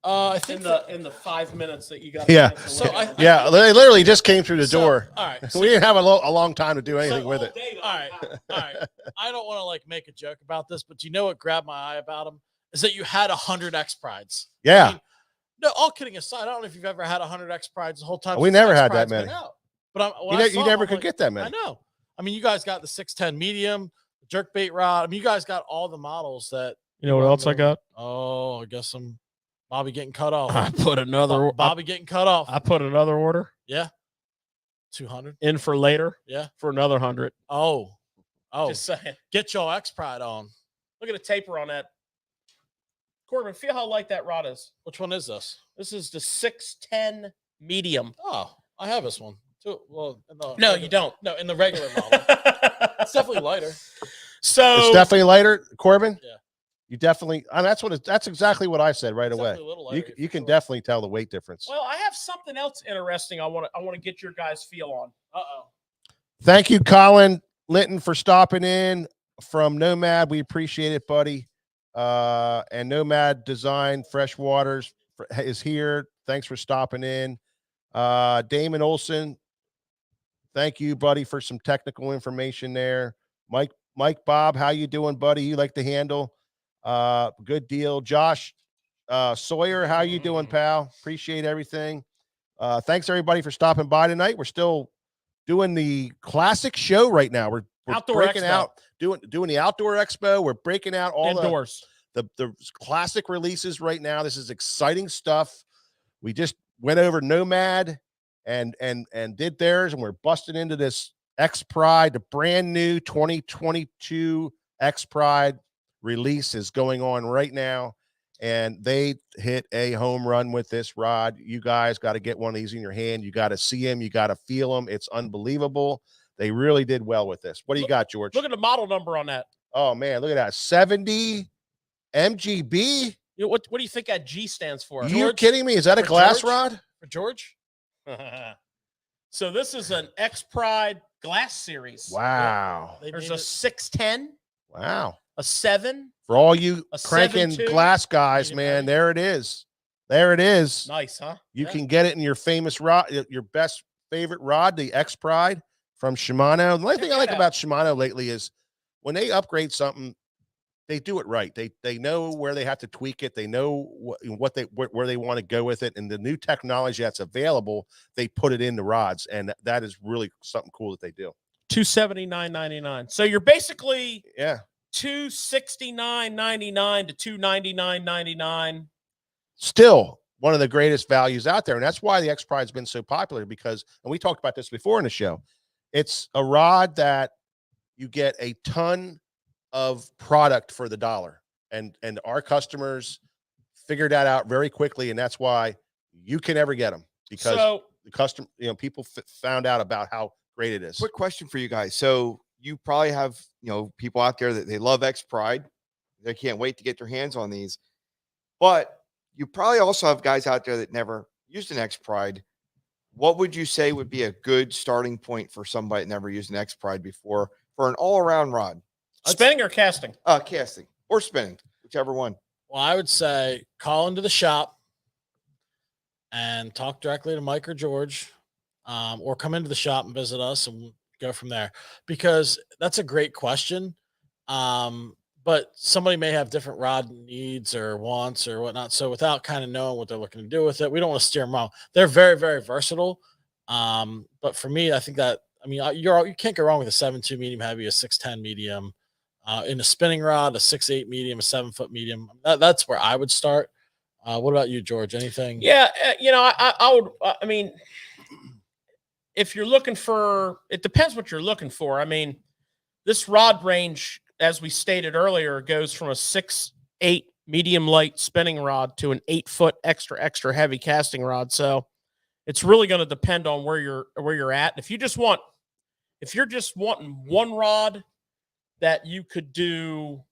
I think in the 5 minutes that you got. Yeah. So Yeah, they literally just came through the door. All right. We didn't have a long time to do anything with it. All right. All right. I don't want to like make a joke about this, but do you know what grabbed my eye about them? Is that you had 100 X Prides. Yeah. I mean, no, all kidding aside, I don't know if you've ever had 100 X Prides the whole time. We since never X had that Pride's been many. out. But You never could get that I many. know. I mean, you guys got the 610 medium, the jerkbait rod. I mean, you guys got all the models that. You know what else I got? Oh, I guess I'm Bobby getting cut off. I put another. Bobby getting cut off. I put another order. Yeah. 200 in for later. Yeah. For another 100. Oh. Just saying. Get your X Pride on. Look at the taper on that. Corbin, feel how light that rod is. Which one is this? This is the 610 medium. Oh, I have this one too. Well, No, you don't. No, in the regular model. It's definitely lighter. So It's definitely lighter, Corbin. Yeah. You definitely. I mean, that's exactly what I said right away. Definitely a little lighter, You can sure. definitely tell the weight difference. Well, I have something else interesting I want to get your guys' feel on. Thank you, Colin Linton, for stopping in from Nomad. We appreciate it, buddy. And Nomad Design Fresh Waters is here. Thanks for stopping in. Damon Olson, thank you, buddy, for some technical information there. Mike Bob, how you doing, buddy? You like the handle? Good deal. Josh Sawyer, how you doing, pal? Appreciate everything. Thanks everybody for stopping by tonight. We're still doing the classic show right now. We're Outdoor breaking Expo. out, doing the outdoor expo. We're breaking out all Indoors. the classic releases right now. This is exciting stuff. We just went over Nomad and did theirs, and we're busting into this X Pride, the brand new 2022 X Pride release is going on right now, and they hit a home run with this rod. You guys got to get one of these in your hand. You got to see them. You got to feel them. It's unbelievable. They really did well with this. What do you got, George? Look at the model number on that. Oh man, look at that. 70 MGB. You know, what do you think that G stands for? You kidding me? Is that a For glass George? rod? For George? So this is an X Pride glass series. Wow. There's a 610, Wow. a 7. For all you A cranking 7.2. glass guys, Medium man, heavy. there it is. There it is. Nice, huh? You Yeah. can get it in your famous rod, your best favorite rod, the X Pride from Shimano. The only thing I like about Shimano lately is when they upgrade something, they do it right. They know where they have to tweak it. They know where they want to go with it, and the new technology that's available, they put it in the rods, and that is really something cool that they do. $279.99. So you're basically Yeah. $269.99 to $299.99. Still one of the greatest values out there, and that's why the X Pride's been so popular, because, and we talked about this before in the show, it's a rod that you get a ton of product for the dollar, and our customers figured that out very quickly, and that's why you can never get them, because the people found out about how great it is. Quick question for you guys. So you probably have, people out there that they love X Pride. They can't wait to get their hands on these. But you probably also have guys out there that never used an X Pride. What would you say would be a good starting point for somebody that never used an X Pride before for an all-around rod? Spinning or casting? Casting or spinning, whichever one. Well, I would say call into the shop and talk directly to Mike or George, or come into the shop and visit us and go from there, because that's a great question. But somebody may have different rod needs or wants or whatnot. So without kind of knowing what they're looking to do with it, we don't want to steer them wrong. They're very, very versatile. But for me, I think that, you can't go wrong with a 7.2 medium heavy, a 610 medium, in a spinning rod, a 6.8 medium, a 7-foot medium. That's where I would start. What about you, George? Anything? Yeah, I would. I mean, if you're looking for, it depends what you're looking for. I mean, this rod range, as we stated earlier, goes from a 6.8 medium light spinning rod to an 8-foot extra heavy casting rod. So it's really going to depend on where you're at. If you're just wanting one rod that you could do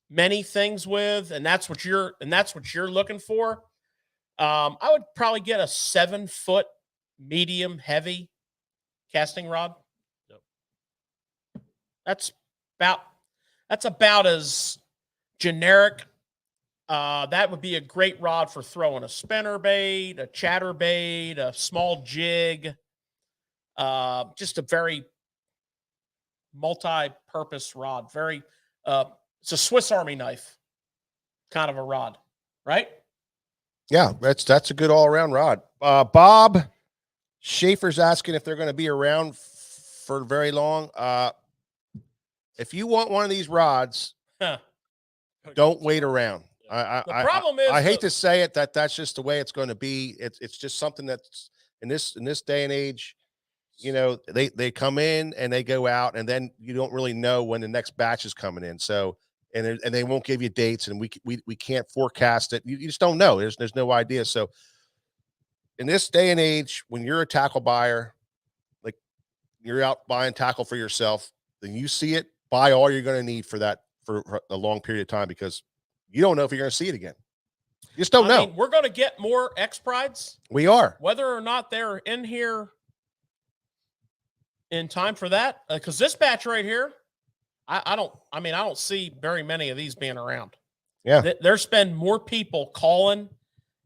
many things with, and that's what you're looking for, I would probably get a 7-foot medium heavy casting rod. Yep. That's about as generic. That would be a great rod for throwing a spinner bait, a chatter bait, a small jig. Just a very multi-purpose rod. Very, it's a Swiss Army knife kind of a rod, right? Yeah, that's a good all-around rod. Bob Schaefer's asking if they're going to be around for very long. If you want one of these rods, don't wait around. The problem is, I hate to say it, that's just the way it's going to be. It's just something that's in this day and age, you know, they come in and they go out, and then you don't really know when the next batch is coming in. So, and they won't give you dates, and we can't forecast it. You just don't know. There's no idea. So in this day and age, when you're a tackle buyer, like you're out buying tackle for yourself, then you see it, buy all you're going to need for that for a long period of time, because you don't know if you're going to see it again. You just don't know. I mean, we're going to get more X Prides. We are. Whether or not they're in here in time for that, because this batch right here, I don't see very many of these being around. Yeah. There's been more people calling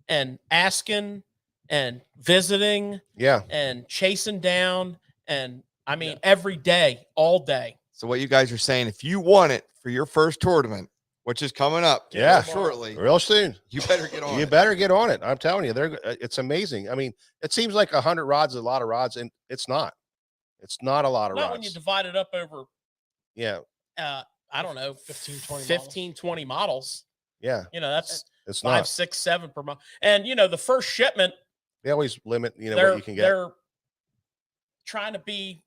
and asking and visiting. Yeah. And chasing down. And I mean, every day, all day. So what you guys are saying, if you want it for your first tournament, which is coming up shortly, real soon, you better get on it. You better get on it. I'm telling you, it's amazing. I mean, it seems like 100 rods is a lot of rods, and it's not. It's not a lot of rods. Not when you divide it up over, I don't know, 15, 20 models. Yeah. You know, that's it's 5, 6, 7 per month. And, you know, the first shipment, they always limit, what you can get. They're trying to be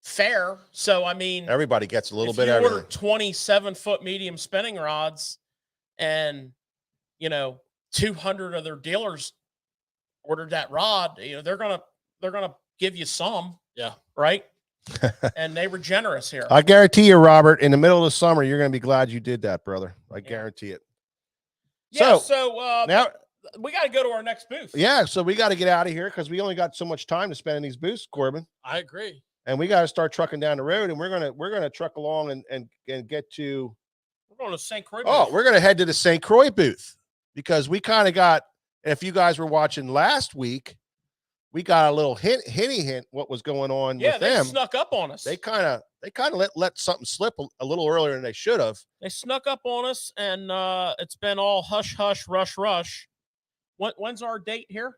fair. So, I mean, everybody gets a little bit of everything. 27-foot medium spinning rods, and, you know, 200 of their dealers ordered that rod, you know, they're going to give you some. Yeah. Right. And they were generous here. I guarantee you, Robert, in the middle of the summer, you're going to be glad you did that, brother. I guarantee it. Yeah. So now we got to go to our next booth. Yeah. So we got to get out of here, because we only got so much time to spend in these booths, Corbin. I agree. And we got to start trucking down the road, and we're gonna truck along and get to. We're going to St. Croix. Oh, we're gonna head to the St. Croix booth, because we kind of got. If you guys were watching last week, we got a little hint what was going on with them. They snuck up on us. They kind of let something slip a little earlier than they should have. They snuck up on us, and it's been all hush hush, rush rush. When's our date here?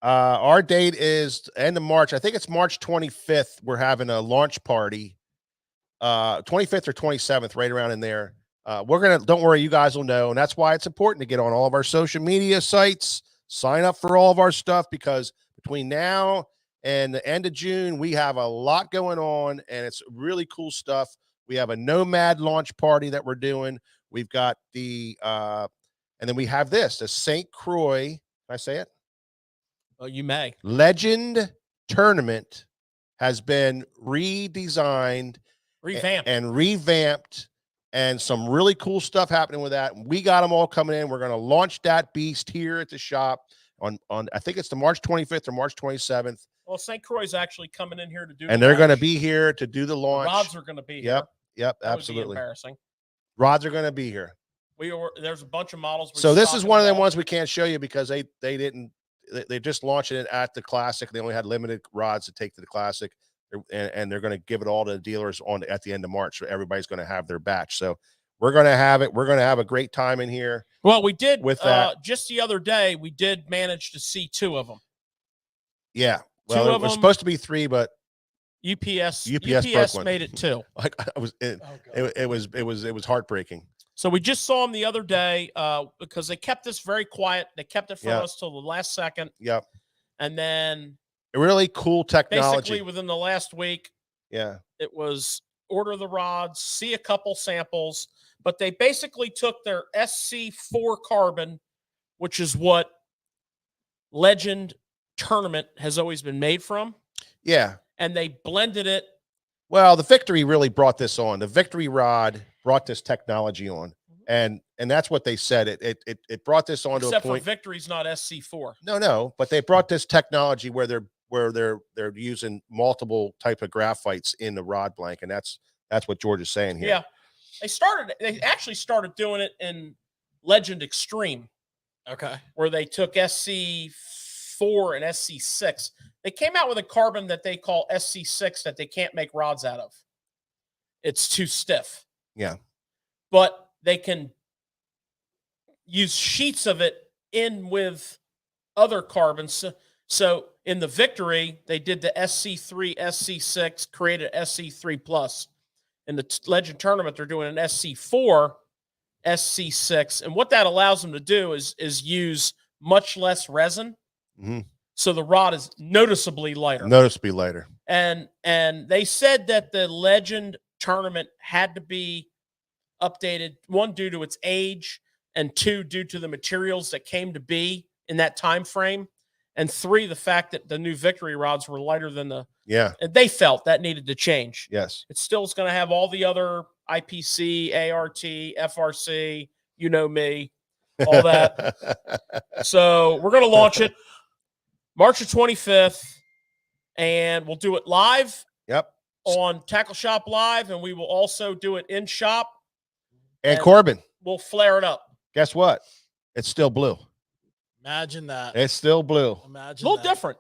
Our date is end of March. I think it's March 25th. We're having a launch party. 25th or 27th, right around in there. Don't worry, you guys will know. And that's why it's important to get on all of our social media sites, sign up for all of our stuff, because between now and the end of June, we have a lot going on, and it's really cool stuff. We have a Nomad launch party that we're doing. We've got and then we have the St. Croix. Can I say it? Oh, you may. Legend tournament has been redesigned, revamped, and some really cool stuff happening with that. We got them all coming in. We're going to launch that beast here at the shop on I think it's the March 25th or March 27th. Well, St. Croix is actually coming in here to do, and they're going to be here to do the launch. The rods are going to be here. Yep, that absolutely. Would be embarrassing. Rods are going to be here. There's a bunch of models. So this is one of them ones we can't show you, because they just launched it at the Classic. They only had limited rods to take to the Classic, and they're going to give it all to the dealers at the end of March. So everybody's going to have their batch. So we're going to have it. We're going to have a great time in here. Well, we did with that. Just the other day, we did manage to see 2 of them. Yeah. Well, it was supposed to be 3, but UPS made it 2. It was heartbreaking. So we just saw them the other day because they kept this very quiet. They kept it from us till the last second. Yep. And then really cool technology. Basically within the last week. Yeah. It was order the rods, see a couple samples, but they basically took their SC4 carbon, which is what Legend tournament has always been made from, Yeah. and they blended it. Well, the Victory really brought this on. The Victory rod brought this technology on, and that's what they said. It brought this on to a Except point. for Victory's not SC4. No, but they brought this technology where they're using multiple type of graphites in the rod blank, and that's what George is saying here. Yeah, they actually started doing it in Legend Extreme. Okay. Where they took SC4 and SC6. They came out with a carbon that they call SC6 that they can't make rods out of. It's too stiff. Yeah. But they can use sheets of it in with other carbons. So in the Victory, they did the SC3, SC6, created SC3 plus. In the Legend tournament, they're doing an SC4, SC6, and what that allows them to do is use much less resin, so the rod is noticeably lighter. Noticeably lighter. And they said that the Legend tournament had to be updated, one, due to its age, and two, due to the materials that came to be in that time frame, and three, the fact that the new Victory rods were lighter than the and they felt that needed to change. Yes. It still is going to have all the other IPC, ART, FRC, you know me, all that. So we're going to launch it March the 25th, and we'll do it live. Yep. On Tackle Shop Live, and we will also do it in shop. And Corbin, we'll flare it up. Guess what? It's still blue. Imagine that. It's still blue. Imagine a little different.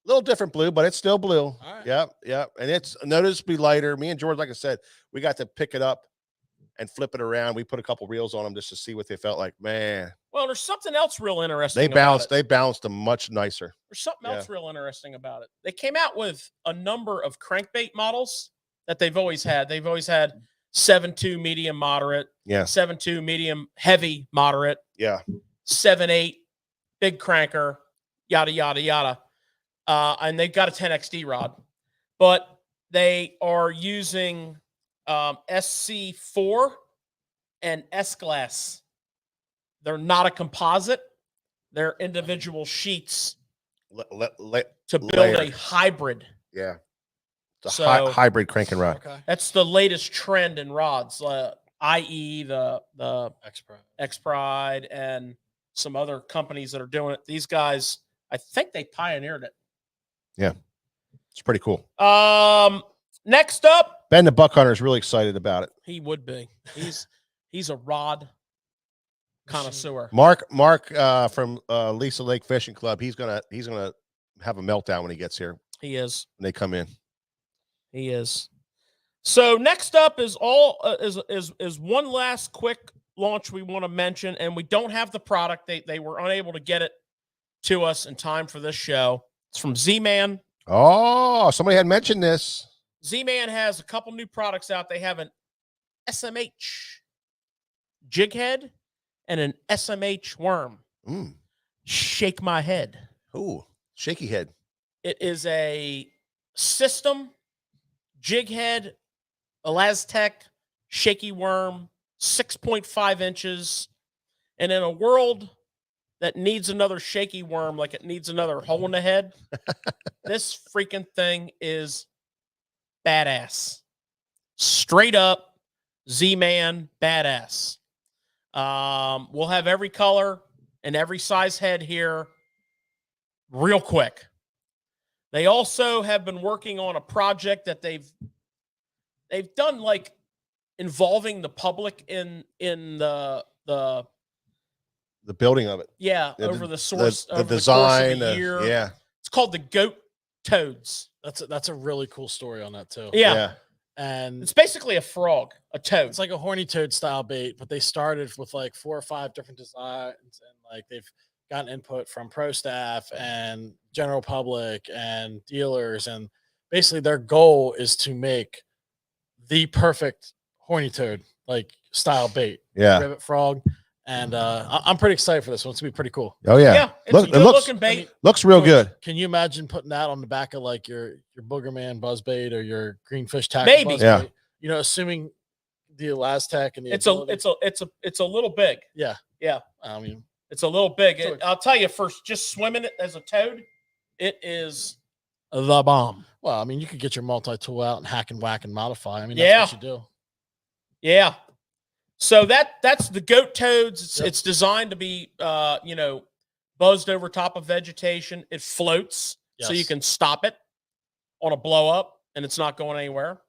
A little different blue, but it's still blue. All right. Yep. And it's noticeably lighter. Me and George, like I said, we got to pick it up and flip it around. We put a couple reels on them just to see what they felt like. Man. Well, there's something else real interesting. They balanced them much nicer. There's something else real interesting about it. They came out with a number of crankbait models that they've always had. They've always had 7.2 medium moderate. Yeah. 7.2 medium heavy moderate. Yeah. 7.8 big cranker. Yada yada yada. And they've got a 10XD rod, but they are using SC4 and S-glass. They're not a composite. They're individual sheets to build a hybrid. Yeah. It's a So, hybrid cranking rod. Okay. That's the latest trend in rods, i.e. the X-Pride and some other companies that are doing it. These guys, I think they pioneered it. Yeah. It's pretty cool. Next up, Ben the Buck Hunter is really excited about it. he would be. He's a rod connoisseur. Mark from Lisa Lake Fishing Club, he's gonna have a meltdown when he gets here. He is. When they come in. He is. So next up is one last quick launch we want to mention, and we don't have the product. They were unable to get it to us in time for this show. It's from Z-Man. Oh, somebody had mentioned this. Z-Man has a couple new products out. They have an SMH jig head and an SMH worm. Shake my head. Ooh, shaky head. It is a system jig head, Elastec, shaky worm, 6.5 inches. And in a world that needs another shaky worm, like it needs another hole in the head, this freaking thing is badass. Straight up Z-Man badass. We'll have every color and every size head here real quick. They also have been working on a project that they've done, like involving the public in the building of it. Yeah, over the source, the over design, the course of a year. yeah. It's called the Goat Toads. That's a really cool story on that too. Yeah. And It's basically a frog, a toad. it's like a horny toad style bait, but they started with like 4 or 5 different designs, and like they've gotten input from pro staff and general public and dealers, and basically their goal is to make the perfect horny toad like style bait. Yeah. Rivet frog. And I'm pretty excited for this one. It's gonna be pretty cool. Oh yeah. Yeah, it's a good looking bait. Looks real good. Can you imagine putting that on the back of like your Boogerman buzz bait or your greenfish tackle? Maybe. Buzz Yeah. bait? You know, assuming the Elastec and the It's ability- a little big. yeah. Yeah. I mean, It's a little big. Sure. I'll tell you, for just swimming it as a toad, It is the bomb. Well, I mean, you could get your multi-tool out and hack and whack and modify. I mean, Yeah. that's what you do. Yeah. So that's the goat toads. It's, Yep. it's designed to be, you know, buzzed over top of vegetation. It floats, so you Yes. can stop it on a blow up, and it's not going anywhere.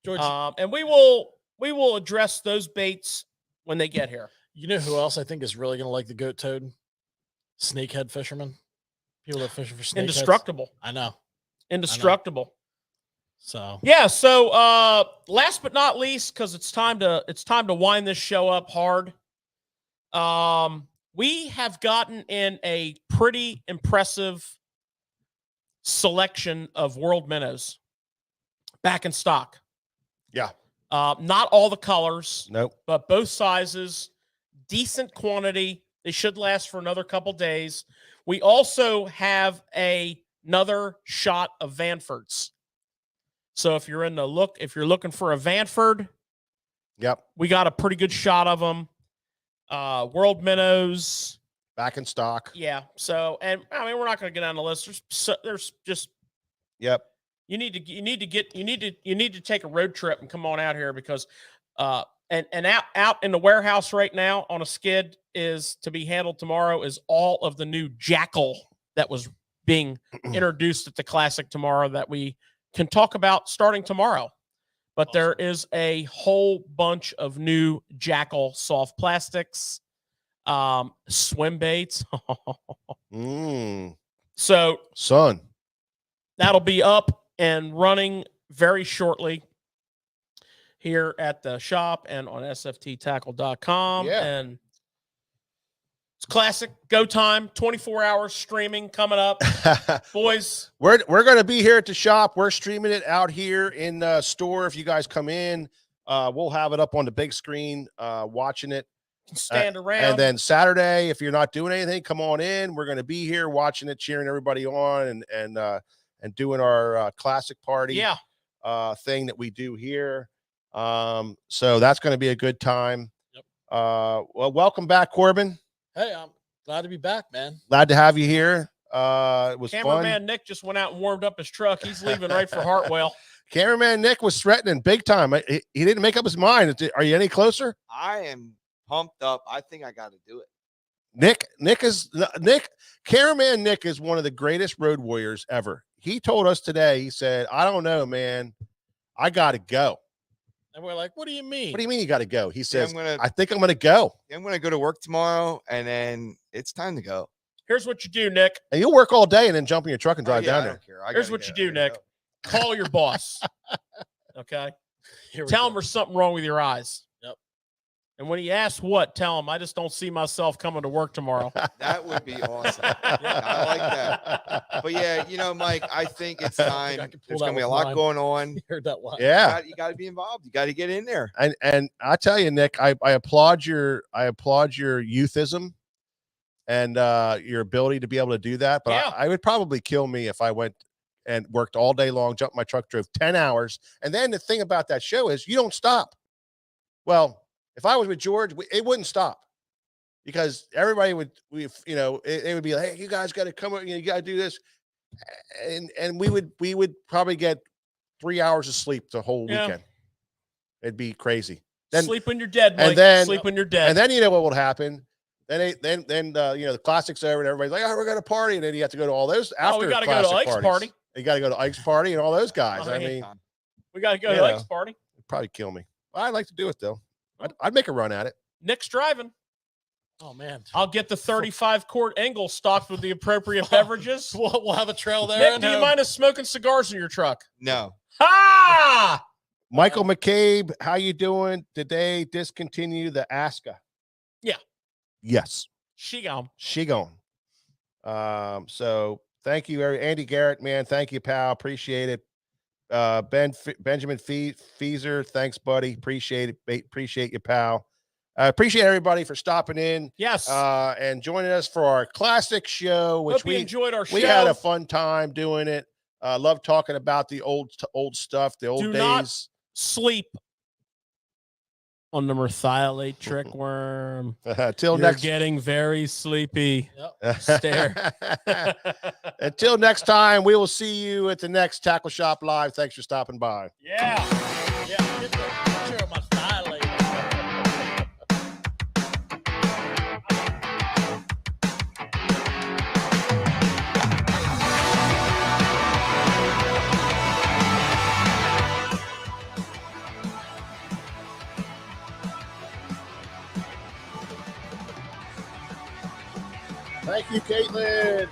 George, And we will address those baits when they get here. you know who else I think is really going to like the goat toad? Snakehead fishermen. People that fish for snakeheads. Indestructible. I know. Indestructible. So Yeah. So last but not least, because it's time to wind this show up hard. We have gotten in a pretty impressive selection of world minnows back in stock. Yeah. Not all the colors, Nope. but both sizes, decent quantity. They should last for another couple days. We also have another shot of Vanfords. So if you're looking for a Vanford, Yep. we got a pretty good shot of them. World minnows, Back in stock. yeah. So, and I mean, we're not going to get on the list. There's just Yep. you need to take a road trip and come on out here because and out in the warehouse right now on a skid is to be handled tomorrow is all of the new Jackal that was being introduced at the Classic tomorrow that we can talk about starting tomorrow. But there is a whole bunch of new Jackal soft plastics, swim baits. So Son. that'll be up and running very shortly here at the shop and on sfttackle.com. Yeah. And it's classic. Go time, 24 hours streaming coming up. Boys, We're going to be here at the shop. We're streaming it out here in the store. If you guys come in, we'll have it up on the big screen, watching it. can stand around. And then Saturday, if you're not doing anything, come on in. We're going to be here watching it, cheering everybody on, and doing our classic party thing that we do here. So that's going to be a good time. Yep. Well, welcome back, Corbin. hey, I'm glad to be back, man. Glad to have you here. It was Cameraman fun. Nick just went out and warmed up his truck. He's leaving right for Hartwell. Cameraman Nick was threatening big time. He didn't make up his mind. Are you any closer? I am pumped up. I think I got to do it. Cameraman Nick is one of the greatest road warriors ever. He told us today, he said, I don't know, man. I got to go. And we're like, what do you mean? What do you mean you got to go? He says, I'm I think I'm going to go. going to go to work tomorrow, and then it's time to go. Here's what you do, Nick. And you'll work all day and then jump in your truck and drive Yeah, down I there. don't care. I Here's gotta what go. you I do, gotta Nick. go. Call your boss. Okay. Here we Tell go. him there's something wrong with your eyes. Yep. And when he asks what, tell him I just don't see myself coming to work tomorrow. That would be awesome. I like that. But yeah, you know, Mike, I think it's time. I can pull There's that going to be a with lot mine. going on. You heard that one. Yeah. You got to be involved. You got to get in there. And I tell you, Nick, I applaud your youthism and your ability to be able to do that. But Yeah. I would probably kill me if I went and worked all day long, jumped in my truck, drove 10 hours. And then the thing about that show is you don't stop. Well, if I was with George, it wouldn't stop because everybody would, it would be like, hey, you guys got to come, you got to do this. And we would probably get 3 hours of sleep the whole Yeah. weekend. It'd be crazy. Then, Sleep when you're dead, Mike. and then- Sleep when you're dead. and then you know what will happen. Then the classic's over and everybody's like, oh, we're going to party. And then you have to go to all those after we got to go to classic Ike's parties. party. You got to go to Ike's party and all those guys. I I mean, mean, We got to go to Yeah. Ike's party. it'd probably kill me. I'd like to do it though. I'd make a run at it. Nick's driving. Oh, man. I'll get the 35 quart Engel stocked with the appropriate beverages. We'll have a trail there. Nick, and do you home. mind us smoking cigars in your truck? No. Ha! Michael McCabe, how you doing? Did they discontinue the Aska? Yeah. Yes. She gone. She gone. So thank you, Andy Garrett, man. Thank you, pal. Appreciate it. Benjamin Feezer, thanks, buddy. Appreciate it. Appreciate you, pal. Appreciate everybody for stopping in Yes. and joining us for our classic show, which Hope you enjoyed our show. we had a fun time doing it. Love talking about the old stuff, the old Do days. not sleep on the merthiolate trick worm. Till You're next. getting very sleepy. Yep. Stare. Until next time, we will see you at the next Tackle Shop Live. Thanks for stopping by. Yeah. Yeah. Get the picture of my dilator. Thank you, Caitlin.